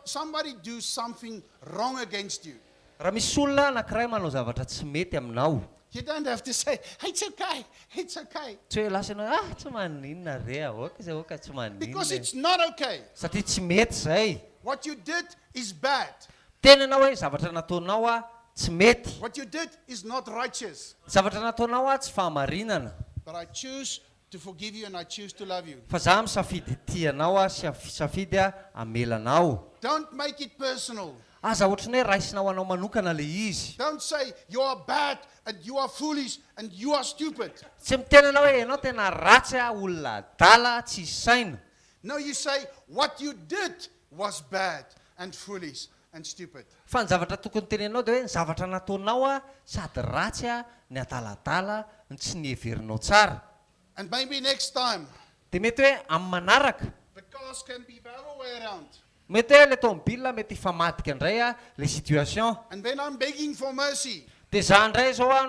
somebody do something wrong against you, Raha misy olona anankiray manao zavatra tsy mety aminao, you don't have to say, it's okay, it's okay. tsy hoe lasa ianao tsy maninona re ahoaka izay ahoaka tsy Because maninona. it's not okay. Satria tsy mety zay. What you did is bad. Tena ianao hoe zavatra nataonao tsy mety. What you did is not righteous. Zavatra nataonao a tsy fahamarinana. But I choose to forgive you and I choose to love you. Fa zaho misafidy tianao a sy safidy a amelanao. Don't make it personal. Aza ohatra ny hoe raisinao anao manokana le izy. Don't say you are bad and you are foolish and you are stupid. Tsy miteny anao hoe ianao tena ratsy a olona dala tsy saina. No, you say what you did was bad and foolish and stupid. Fa ny zavatra tokony tenenao dia hoe ny zavatra nataonao a sady ratsy a ny adaladala ny tsy nieverinao tsara. And maybe next time Dia mety hoe amin'ny manaraka the cars can be the other way around. mety hoe le tomobile mety hifamadika indray a le situation. And then I'm begging for mercy. Dia za indray zao a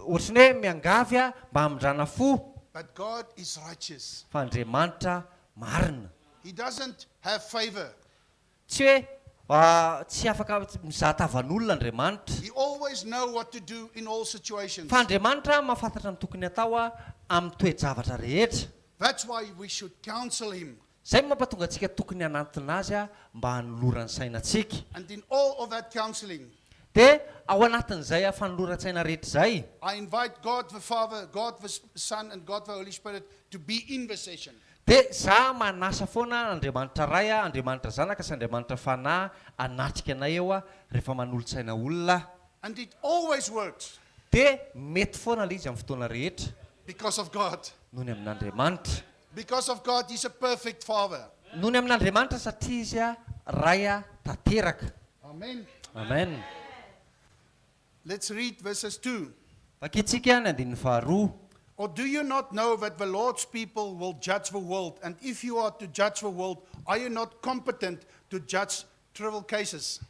ohatrany hoe miangavy a mba hamindrana fo. But God is righteous. Fa Andriamanitra marina. He doesn't have favor. Tsy hoe tsy afaka mizaha tavan'olona Andriamanitra. He always knows what to do in all situations. Fa Andriamanitra mahafantatra ny tokony atao a amin'ny toe-javatra rehetra. That's why we should counsel him. Zay mampatonga antsika tokony hanantona azy a mba hanolora ny sainantsika. And in all of that counseling, Dia ao anatin'izay a fanoloran-tsaina rehetra izay, I invite God the Father, God the Son, and God the Holy Spirit to be in the session. dia za manasa foana Andriamanitra ray a, Andriamanitra zanaka sy Andriamanitra fanahy anatrika anay eo a rehefa manolotsaina olona. And it always works Dia mety foana le izy amin'ny fotoana rehetra because of God. noho ny amin'Andriamanitra. Because of God, He's a perfect Father. Noho ny amin'Andriamanitra satria izy a ray a tanteraka. Amen. Amen. Let's read verses 2. Vakitsika ny 2. Or do you not know that the Lord's people will judge the world? And if you are to judge the world, are you not competent to judge trivial cases?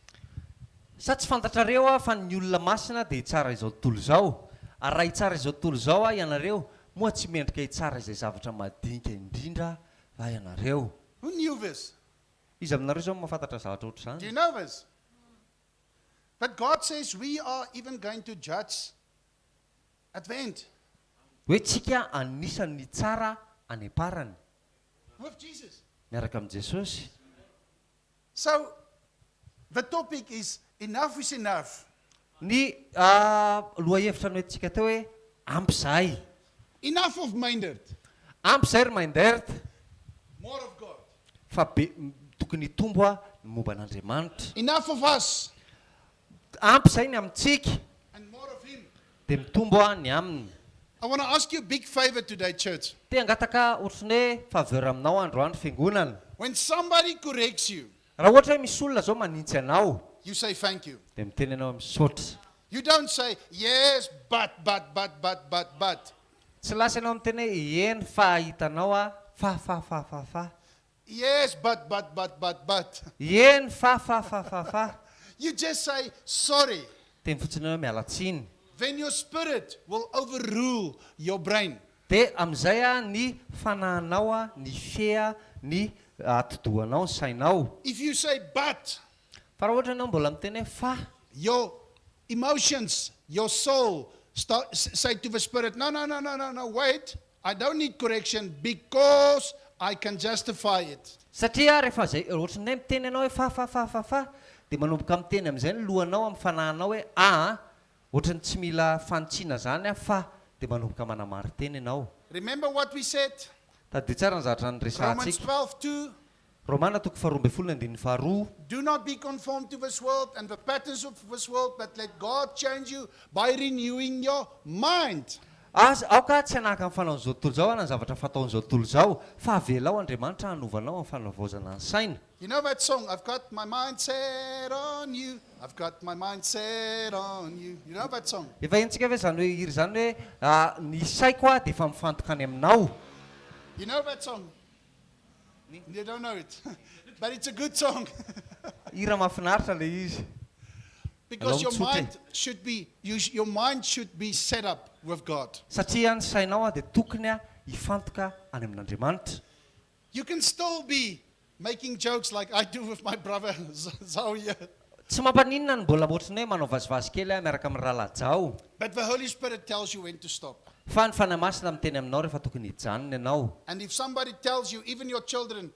Sa tsy fantatrareo a fa ny olona masina dia tsara izao tontolo izao. Ary raha hitsara izao tontolo izao a ianareo, moa tsy mendrika hitsara izay zavatra madinika indrindra va ianareo. Who knew this? Izy aminareo zao mahafantatra zavatra ohatr'izany. Do you know this? But God says we are even going to judge at the end Hoe tsika anisan'ny tsara any aparany with Jesus. miaraka amin'i Jesosy. So the topic is enough is enough. Ny lohahevitra ny hoentsika teo hoe ampy zahay. Enough of minded. Ampy zahay ry mainderta. More of God. Fa tokony hitombo a ny momba an'Andriamanitra. Enough of us Ampy zahay ny amintsika and more of Him. dia mitombo a ny aminy. I want to ask you a big favor today, church. Dia angataka ohatrany hoe faveur aminao androandro fiangonana. When somebody corrects you, Raha ohatra hoe misy olona zao manintsy anao you say thank you. dia miteny anao misaotra. You don't say, yes, but. Tsy lasa anao miteny hoe eny fa hitanao a fa. Yes, but. Eny fa. You just say, sorry. Dia fotsiny hoe mialatsiny. Then your spirit will overrule your brain. Dia amin'izay a ny fanahinao a ny fea ny atidohanao ny sainao. If you say, but, Fa raha ohatra ianao mbola miteny hoe fa, your emotions, your soul say to the spirit, no, wait. I don't need correction because I can justify it. satria rehefa zay ohatran'ny hoe miteny ianao hoe fa dia manomboka miteny amin'izay ny lohanao amin'ny fanahinao hoe ohatrany tsy mila fanotsiana zany a fa dia manomboka manamary teny ianao. Remember what we said? Tadia tsara ny zavatra Romans nyresahantsika. 12:2. Romana 12:12. Do not be conformed to this world and the patterns of this world, but let God change you by renewing your mind. Aoka tsy hanahaka amin'ny fanaon'izao tontolo izao na ny zavatra fataon'izao tontolo izao fa avelao Andriamanitra hanovanao amin'ny fanavaozana ny saina. You know that song, I've got my mind set on you. I've got my mind set on you. You know that song? Efa hentsika ve zany hoe iry zany hoe ny saiko a dia efa mifantoka any aminao. You know that song? You don't know it. But it's a good song. Hira mahafinaritra le izy. Because your Hello, mind should be your mind should be set up with God. Satria ny sainao a dia tokony a hifantoka any amin'Andriamanitra. You can still be making jokes like I do with my brother Zao here. Tsy mampaninona ny mbola ohatrany hoe manao vazivazy kely a miaraka amin'ny rahalajao. But the Holy Spirit tells you when to stop. Fa ny fanahy masina miteny aminao rehefa tokony hijanona ianao. And if somebody tells you, even your children,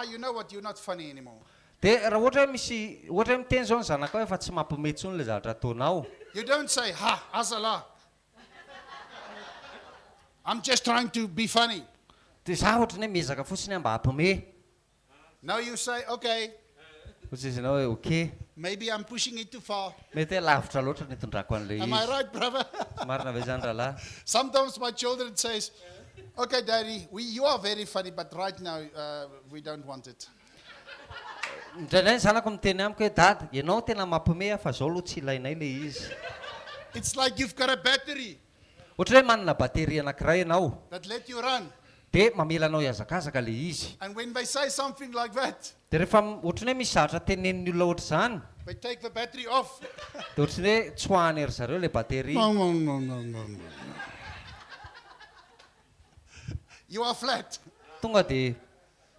you know what, you're not funny anymore. dia raha ohatra hoe miteny zao ny zanaka hoe fa tsy mampiomehy intsony le zavatra ataonao. You don't say, ha, azala. I'm just trying to be funny. Dia za ohatra ny hoe miezaka fotsiny mba hampiomehy. Now you say, okay, Ohatra izy ianao hoe okay, maybe I'm pushing it too far. mety hoe lavitra loatra ny tondrako an'ilay Am I izy. right, brother? Marina ve zany rahalahy? Sometimes my children says, okay, daddy, you are very funny, but right now we don't want it. Indraindray ny zanako miteny amiko hoe dada, ianao tena mampiomehy fa zao aloha tsy ilainay le izy. It's like you've got a battery Ohatra hoe manana bateria anankiray ianao, that let you run. dia mamela anao hiazakazaka le izy. And when they say something like that, Dia rehefa ohatra ny hoe misy zavatra tenenin'ny olona ohatra zany, they take the battery off. dia ohatra ny hoe tsoahany ery zareo le bateria. No. You are flat. Tonga dia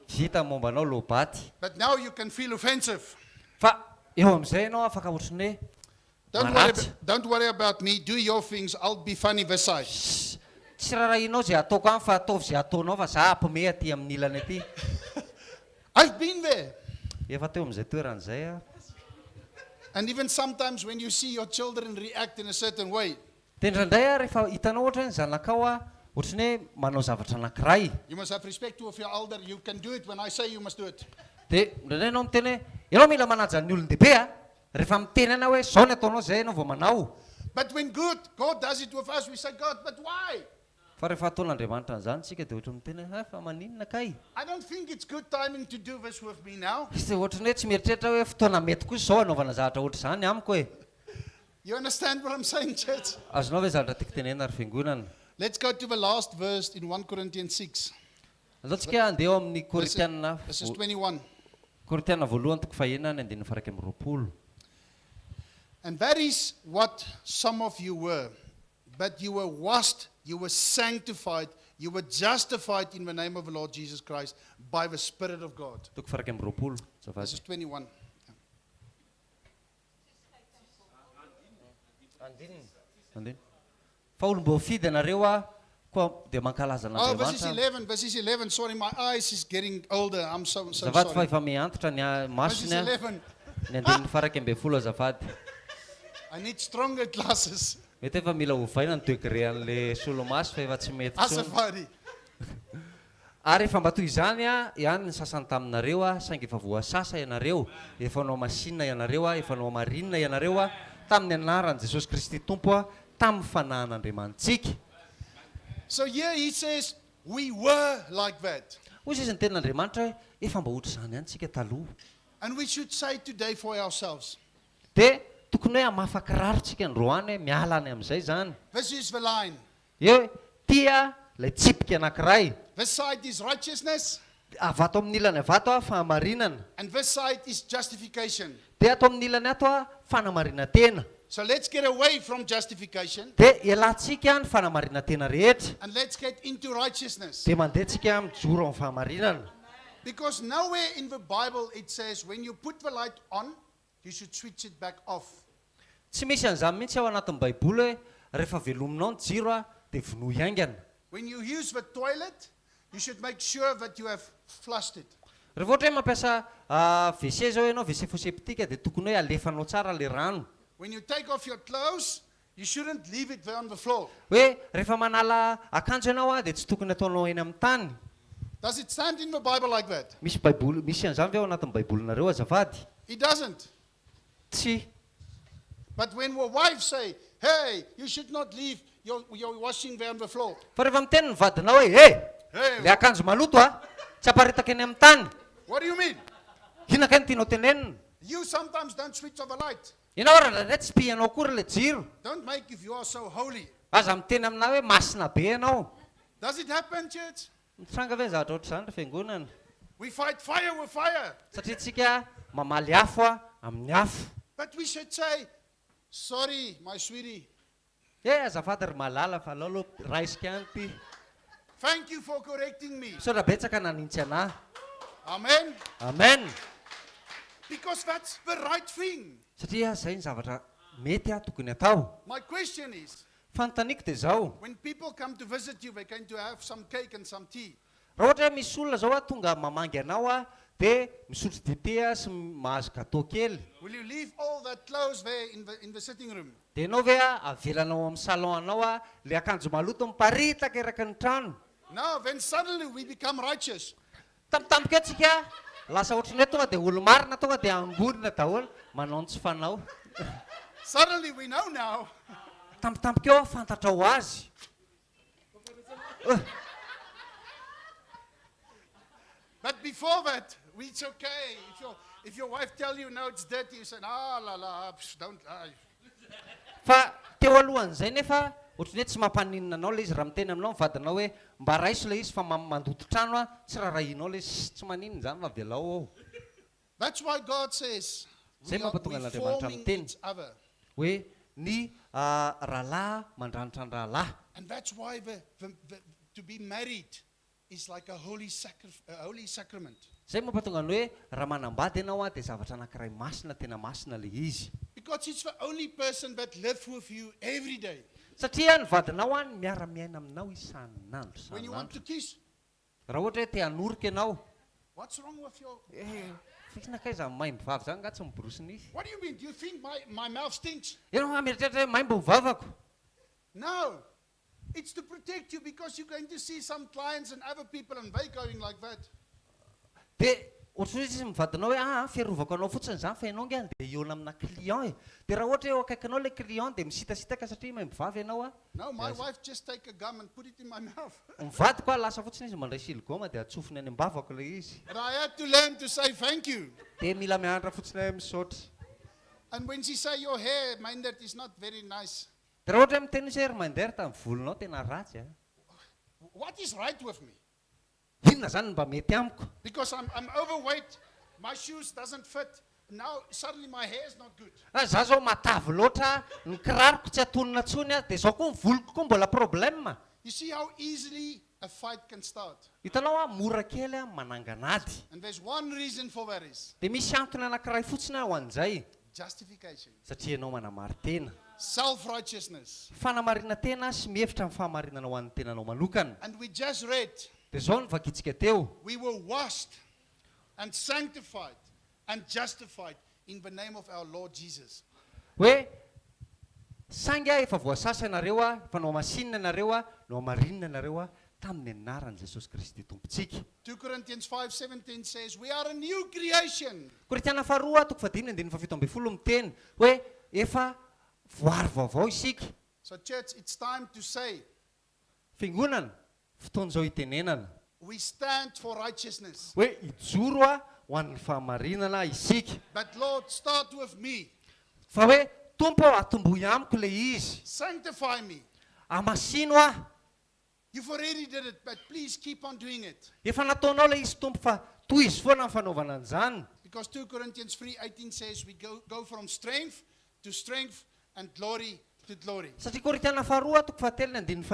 vita momba anao lobaty. But now you can feel offensive. Fa eo amin'izay ianao afaka ohatra ny hoe Don't worry about me. Do your things. I'll be funny this side. tsy rarahinao zay ataoko any fa ataovy zay ataonao fa za hampimehy aty amin'ny ilany aty. I've been there. Efa teo amin'izay toeran'izay a. And even sometimes when you see your children react in a certain way, Dia indraindray a rehefa hitanao ohatra ny zanakao a ohatra ny hoe manao zavatra anankiray. you must have respect to your elder. You can do it when I say you must do it. Dia indraindray anao miteny hoe ianao mila manaja ny olon-dehibe a. Rehefa miteny ana hoe zao ny ataonao zay ianao vao manao. But when God does it with us, we say, God, but why? Fa rehefa ataon'Andriamanitra an'izany tsika dia ohatra miteny hoe fa maninona kay. I don't think it's good timing to do this with me now. Izy dia ohatra ny hoe tsy mieritreritra hoe fotoana mety kosa zao anaovana zavatra ohatra izany amiko hoe. You understand what I'm saying, church? Azonao hoe zavatra tiako tenena ary fiangonana. Let's go to the last verse in 1 Corinthians 6, Alohantsika andeha eo amin'ny Korintiana verses 21. Korintiana voalohany toko fahaenina ny andininy faraka amin'ny roapolo. And that is what some of you were. But you were washed, you were sanctified, you were justified in the name of the Lord Jesus Christ by the Spirit of God. Toko faraka amin'ny roapolo. Verses 21. Andiny. Fa olom-bo fidy ianareo a koa dia mankalaza Oh, verses an'Andriamanitra. 11, verses 11. Sorry, my eyes is getting older. I'm so Azafady fa sorry. efa miantitra ny Verses masony a. 11. Ny andininy faraka ambin'ny folo azafady. I need stronger glasses. Mety efa mila ovaina ny degré an'le solomaso fa efa tsy mety intsony. Asafari. Ary efa mba toy izany a ihany ny sasany taminareo a saingy efa voasasa ianareo, efa nao masinina ianareo a, efa nao marinina ianareo a tamin'ny anaran'i Jesosy Kristy Tompo a, tamin'ny fanahin'Andriamanitsika. So here he says, we were like that. Hoy izy ny tenin'Andriamanitra hoe efa mba ohatra izany ihany tsika taloha. And we should say today for ourselves, Dia tokony hoe amafakiraritsika androany hoe miala any amin'izay zany. this is the line. Eo tia ilay tsipika anankiray. This side is righteousness, Avato amin'ny ilany avato a fahamarinana. and this side is justification. Dia ato amin'ny ilany ato a fanamarinatena. So let's get away from justification Dia ialantsika ny fanamarinatena rehetra. and let's get into righteousness. Dia mandehantsika mijoro amin'ny fahamarinana. Because nowhere in the Bible it says when you put the light on, you should switch it back off. Tsy misy an'izany mihitsy ao anatin'ny Baiboly hoe rehefa velominao ny jiro a dia vonohy haingana. When you use the toilet, you should make sure that you have flushed it. Rehefa ohatra hoe mampiasa WC zao ianao, WC septika dia tokony hoe alefanao tsara le rano. When you take off your clothes, you shouldn't leave it there on the floor. Hoe rehefa manala akanjo ianao a dia tsy tokony ataonao eny amin'ny tany. Does it stand in the Bible like that? Misy Baiboly, misy an'izany ve ao anatin'ny Baibolinareo azafady? It doesn't. Tsy. But when your wife say, hey, you should not leave your washing there on the floor. Fa rehefa miteny ny vadinao hoe hey, Hey, le akanjo maloto a tsy aparitaka eny amin'ny tany. what do you mean? Inona kay ny tianao tenenina? You sometimes don't switch off the light. Ianao raha tsy pihanao kory le jiro. Don't make if you are so holy. Aza miteny aminao hoe masina be ianao. Does it happen, church? Mitranga ve zavatra ohatra izany rehefa fiangonana? We fight fire with fire. Satria tsika mamaly afo a amin'ny afo. But we should say, sorry, my sweetie. Azafady ry malala fa alao aloha raisika any ty. Thank you for correcting me. Saotra betsaka nanintsy anahy. Amen. Amen. Because that's the right thing. Satria izay ny zavatra mety a tokony atao. My question is, Fanontaniako dia zao. when people come to visit you, they're going to have some cake and some tea. Raha ohatra hoe misy olona zao a tonga mamangy anao a dia misotro dite sy mahazo gâteau kely. Will you leave all that clothes there in the sitting room? Dia ianao ve avelanao amin'ny salon anao le akanjo maloto miparitaka eraky ny trano. No, then suddenly we become righteous. Tampotampoka eo tsika lasa ohatrany hoe tonga dia olo-marina tonga dia angonina daholo manao ny tsy fanao. Suddenly we know now. Tampotampoka eo fantatra ho azy. But before that, it's okay. If your wife tell you no, it's dirty, you say, la la, don't. Fa teo alohan'izay nefa ohatrany hoe tsy mampaninina anao le izy raha miteny aminao mivadinao hoe mba raiso le izy fa mandoto trano tsy rarahinao le tsy maninona zany mavelao ao. That's why God says Zay we are mampatonga we n'Andriamanitra forming miteny each other. hoe ny rahalahy mandranitra ny rahalahy. And that's why to be married is like a holy sacrament. Zay mampatonga ny hoe raha manambady ianao dia zavatra anankiray masina tena masina le izy. Because it's the only person that lives with you every day. Satria ny vadinao any miara-miaina aminao isan'andro. When you want to kiss, Raha ohatra hoe te hanorika ianao, what's wrong with your... fiksinakay zany maimbo vavy zany nga tsy miborosy nify. What do you mean? Do you think my mouth stinks? Ianao mieritreritra hoe maimbo vavako. No. It's to protect you because you're going to see some clients and other people and they going like that. Dia ohatrany hoe izy mivadinao hoe fiarovako anao fotsiny zany fa ianao nge dia eo amina client e. Dia raha ohatra hoe eo akaikinao le client dia misitasitaka satria maimbo vavy ianao No, my wife just take a gum and put it in my mouth. mivadiko lasa fotsiny izy mandray siligoma dia atsofony any am-bavako le izy. And I had to learn to say thank you. Dia mila miandra fotsiny hoe misaotra. And when she say your hair, mind that is not very nice. Dia raha ohatra hoe miteny izy hoe mandery tamin'ny volonao tena ratsy What is right with me? inona zany mba mety amiko. Because I'm overweight, my shoes doesn't fit. Now suddenly my hair is not good. Za zao matavy loatra ny kiraroko tsy atonina tsony dia zao koa ny voloko koa mbola problème. You see how easily a fight can start. Hitanao mora kely mananganady. And there's one reason for that is Dia misy antony anankiray fotsiny ho an'izay justification. satria ianao manamary tena. Self-righteousness. Fanamarina tena sy mihevitra amin'ny fahamarinana ho an'ny tenanao manokana. And we just read, Dia zao nivakitsika teo. we were washed and sanctified and justified in the name of our Lord Jesus. Hoe sainga efa voasasa ianareo efa nao masinina ianareo nao marinina ianareo tamin'ny anaran'i Jesosy Kristy tompontsika. 2 Corinthians 5:17 says, we are a new creation. Korinthiana faharoa toko fadimy andininy fafito ambin'ny folo miteny hoe efa voary vaovao isika. So church, it's time to say, Fiangonana fotoana zao itenenana we stand for righteousness. hoe ijoro ho an'ny fahamarinana isika. But Lord, start with me. Fa hoe tompo atombohy amiko le izy. Sanctify me. Amasino You've already did it, but please keep on doing it. efa nataonao le izy tompo fa toy izy foana ny fanaovana an'izany. Because 2 Corinthians 3:18 says we go from strength to strength and glory to glory. Satria Korinthiana faharoa toko fahatelo andininy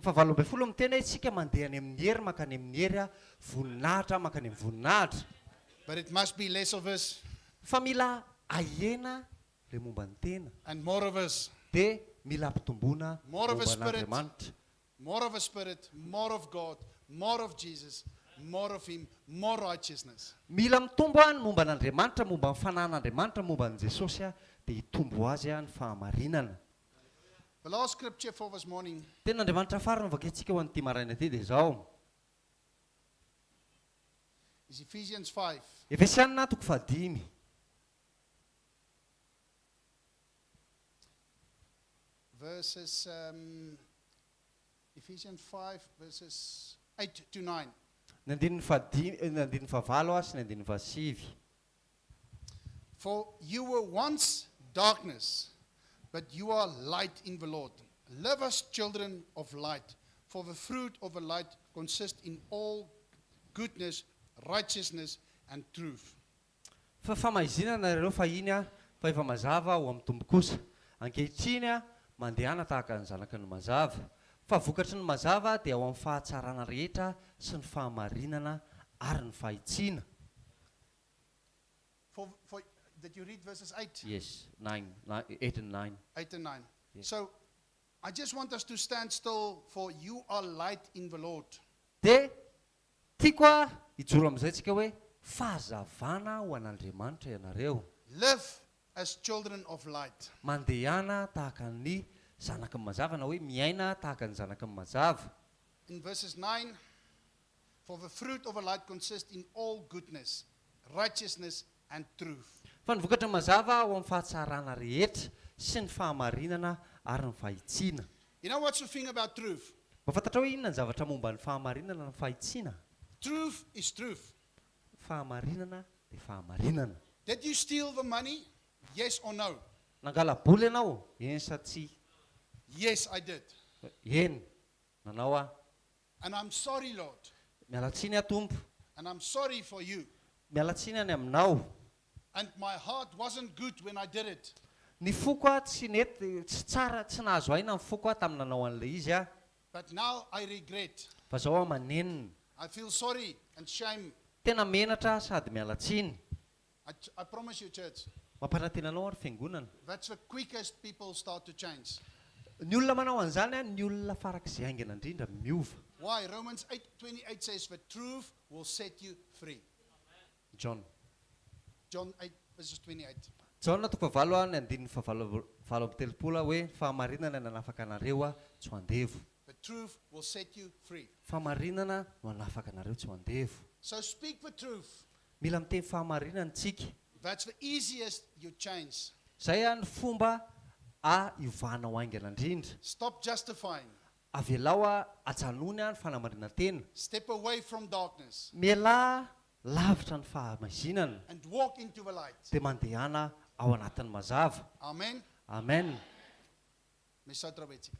fahavalo ambin'ny folo miteny hoe isika mandeha any amin'ny hery makany amin'ny hery voninahitra makany amin'ny voninahitra. But it must be less of us Fa mila ahena le momba ny tena and more of us. dia mila ampitomboana More of a momba spirit. n'Andriamanitra. More of a spirit, more of God, more of Jesus, more of Him, more righteousness. Mila mitombo ny momba n'Andriamanitra, momba ny fanahin'Andriamanitra, momba ny Jesosy dia hitombo azy ny fahamarinana. The last scripture for this morning Tena Andriamanitra farany vaketsika ho an'ity maraina ity dia zao. is Ephesians 5. Efesianina toko fadimy. Verses, Ephesians 5, verses 8 to 9. Ny andininy fahavalo sy ny andininy fahasivy. For you were once darkness, but you are light in the Lord. Live as children of light, for the fruit of the light consists in all goodness, righteousness, and truth. Fa famaizinana nareo fa iny fa efa mazava ho amin'ny tombo kosa. Ankehitriny mandehana tahaka ny zanaky ny mazava. Fa vokatry ny mazava dia ao amin'ny fahatsarana rehetra sy ny fahamarinana ary ny fahitsiana. Did you read verses 8? Yes, 8 and 9. 8 and 9. Yes. So, I just want us to stand still, for you are light in the Lord. Dia tiako hijoro amin'izay tsika hoe fahazavana ho an'Andriamanitra ianareo. Live as children of light. Mandehana tahaka ny zanaky ny mazava na hoe miaina tahaka ny zanaky ny mazava. In verses 9, for the fruit of a light consists in all goodness, righteousness, and truth. Fa ny vokatra ny mazava ao amin'ny fahatsarana rehetra sy ny fahamarinana ary ny fahitsiana. You know what's the thing about truth? Mafantatra hoe inona ny zavatra momba ny fahamarinana ny fahitsiana? Truth is truth. Fahamarinana dia fahamarinana. Did you steal the money? Yes or no? Nangala boly ianao? Eny sa tsia? Yes, I did. Eny, nanao aho. And I'm sorry, Lord. Mialatsiny aho Tompo. And I'm sorry for you. Mialatsiny any aminao. And my heart wasn't good when I did it. Ny foko aho tsy nety, tsy tsara, tsy nahazo aina ny foko aho tamin'ny nanao an'ilay izy aho. But now I regret. Fa zao aho manenina. I feel sorry and shame. Tena menatra sady mialatsiny. I promise you, church, Mampanantenanao ary fiangonana. that's the quickest people start to change. Ny olona manao an'izany a, ny olona farak'izay aingana indrindra miova. Why? Romans 8:28 says, the truth will set you free. John 8 verses 28. John toko valo a ny andininy valo amby telopolo hoe fahamarinana no hanafaka anareo a tsy ho andevo. The truth will set you free. Fahamarinana no hanafaka anareo tsy ho andevo. So speak the truth. Mila miteny fahamarinana tsika. That's the easiest you change. Zay a ny fomba iovanao aingana indrindra. Stop justifying. Avelao a ajanony a ny fanamarinantena. Step away from darkness Miala lavitra ny fahamazinana and walk into the light. dia mandehana ao anatin'ny mazava. Amen. Amen. Mesatra betsika.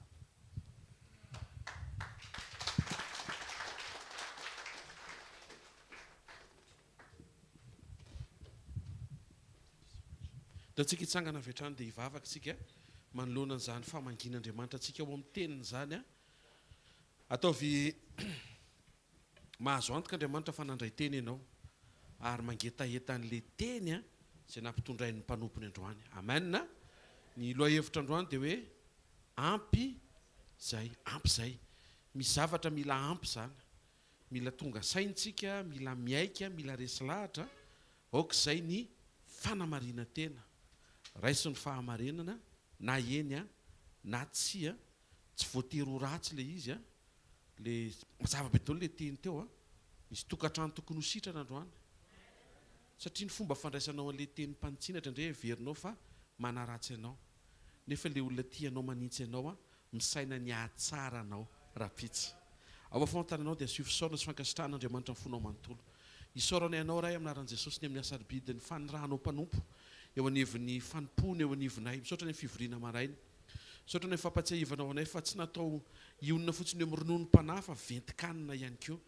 Da tsika hitsangana avy hatrany dia hivavaka tsika manoloana an'izany famangin'Andriamanitra tsika ao amin'ny teniny zany a. Ataovy mahazo antoka Andriamanitra fa nandray teny ianao ary mangetaheta an'ilay teny a izay nampitondrain'ny mpanompony androany. Amen. Ny loha-hevitra androany dia hoe ampy zay, ampy zay. Misy zavatra mila ampy zany. Mila tonga saintsika, mila miaika, mila resy lahatra. Aok'izay ny fanamarina tena. Raisy ny fahamarinana na eny a na tsia, tsy voatery ho ratsy le izy a. Le mazava-be daholo le teny teo a. Misy tokantrano tokony ho sitrana androany. Satria ny fomba fandraisanao an'ilay teny mpanitsinatra indray heverinao fa manaratsy ianao. Nefa le olona tianao manintsy ianao a, misaina ny ahatsara anao rapitsy. Ao afontananao dia asio fisaorana sy fankasitrahan'Andriamanitra ny fonao manontolo. Isaorana ianao ray amin'anaran'i Jesosy ny amin'ny asaribidiny fanirahanao mpanompo eo anivon'ny fanompony eo anivinay. Misaotra ny fivoriana maraina. Misaotra ny fampatsiahivanao anay fa tsy natao ionina fotsiny eo amin'ny rononom-panahy fa ventikanina ihany koa.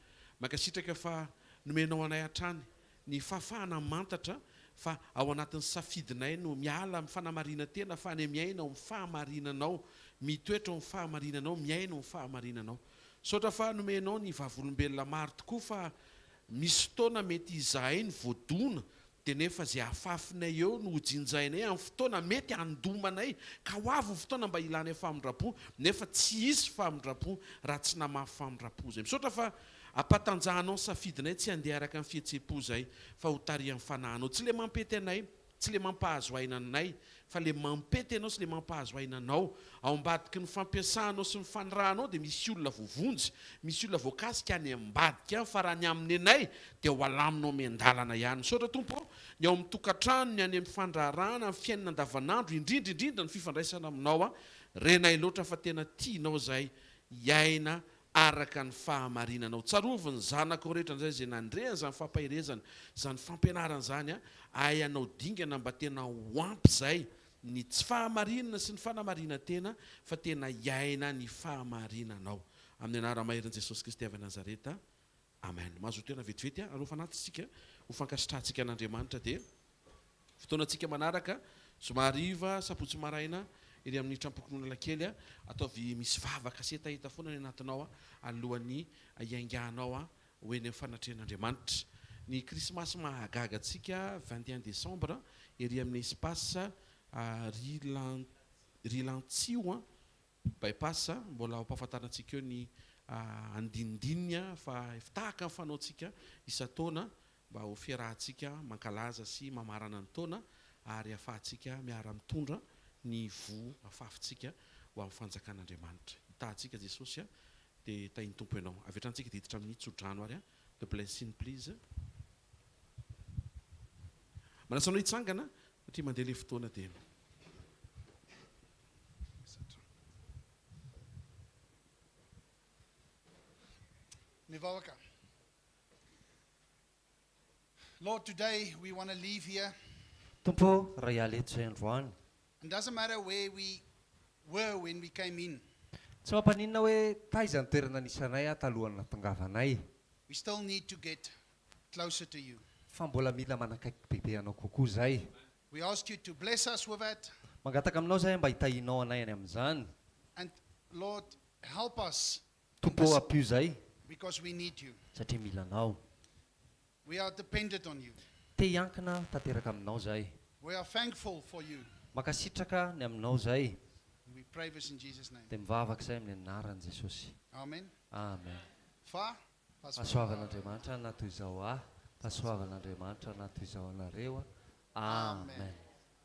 Makasitraka fa nomenao anay hatrany ny fahafahana mantatra fa ao anatin'ny safidinay no miala amin'ny fanamarina tena fa any miaina ao amin'ny fahamarinanao, mitoetra ao amin'ny fahamarinanao, miaina ao amin'ny fahamarinanao. Saotra fa nomenao ny vavolombelona maro tokoa fa misy fotoana mety izahay ny voadona dia nefa izay hafafinay eo no hojinjainay amin'ny fotoana mety handomanay ka ho avy fotoana mba ilanay famindrapo nefa tsy isy famindrapo raha tsy namafy famindrapo zay. Misaotra fa ampatanjahanao safidinay tsy handeha araka amin'ny fihetsem-po zay fa ho tarihan'ny fanahinao. Tsy le mampety anay, tsy le mampahazo aina anay fa le mampety anao sy le mampahazo aina anao. Ao ambadiky ny fampiasanao sy ny fanirahanao dia misy olona voavonjy, misy olona voakasika any ambadika fa raha ny amin'ny anay dia ho alaminao miandalana ihany. Misaotra Tompo, ny ao amin'ny tokantrano, ny any amin'ny fandraharana, amin'ny fiainana andavanandro, indrindra ny fifandraisana aminao a, renay loatra fa tena tianao zay iaina araka ny fahamarinanao. Tsaroviny zanako rehetra zay izay nandrehana izany fampahirezana, izany fampianarana izany a, ayanao dingana mba tena ho ampy zay ny tsy fahamarinana sy ny fanamarina tena fa tena iaina ny fahamarinanao. Amin'ny anarana maherin' Jesosy Kristy avy Nazareta. Amen. Mahazo tena vetivety a, alofa anatintsika ho fankasitrantsika an'Andriamanitra dia fotoanantsika manaraka somariva sapotsy maraina ery amin'ny trampokon'olona kely a, ataovy misy vavaka sy hetaheta foana ny anatinao a alohan'ny iainganao a hoe ny fanatrehan'Andriamanitra. Ny krismasy mahagagantsika 21 décembre ery amin'ny espace Rilantsio a bypass mbola ho mpahafantarantsika eo ny andinindininy fa fitahaka ny fanaontsika isataona mba ho fiarahantsika mankalaza sy mamarana ny taona ary ahafahantsika miara mitondra ny vo afafintsika ho amin'ny fanjakan'Andriamanitra. Hitantsika Jesosy a dia tainy tompo ianao. Avy-etrantsika diditra amin'ny tsodrano ary a the blessing please. Manasanao hitsangana satria mandeha le fotoana dia Mivavaka. Lord, today we want to leave here. Tompo, raha hiala eto izay androany. It doesn't matter where we were when we came in. Tsy mampaninona hoe taiza ny toerana nisanay talohan'ny natongavanay. We still need to get closer to you. Fa mbola mila manakaiky bebe anao kokoa zay. We ask you to bless us with that. Mangataka aminao zay mba hitahinao anay any amin'izany. And Lord, help us Tompo ampio zay because we need you. satria mila anao. We are dependent on you. Te hiankina tanteraka aminao zay. We are thankful for you. Makasitraka ny aminao zay. We pray this in Jesus' name. Dia mivavaka izay amin'ny anaran'i Jesosy. Amen. Amen. Fa. Pasoavan'Andriamanitra natoy izao aho. Pasoavan'Andriamanitra natoy izao anareo. Amen.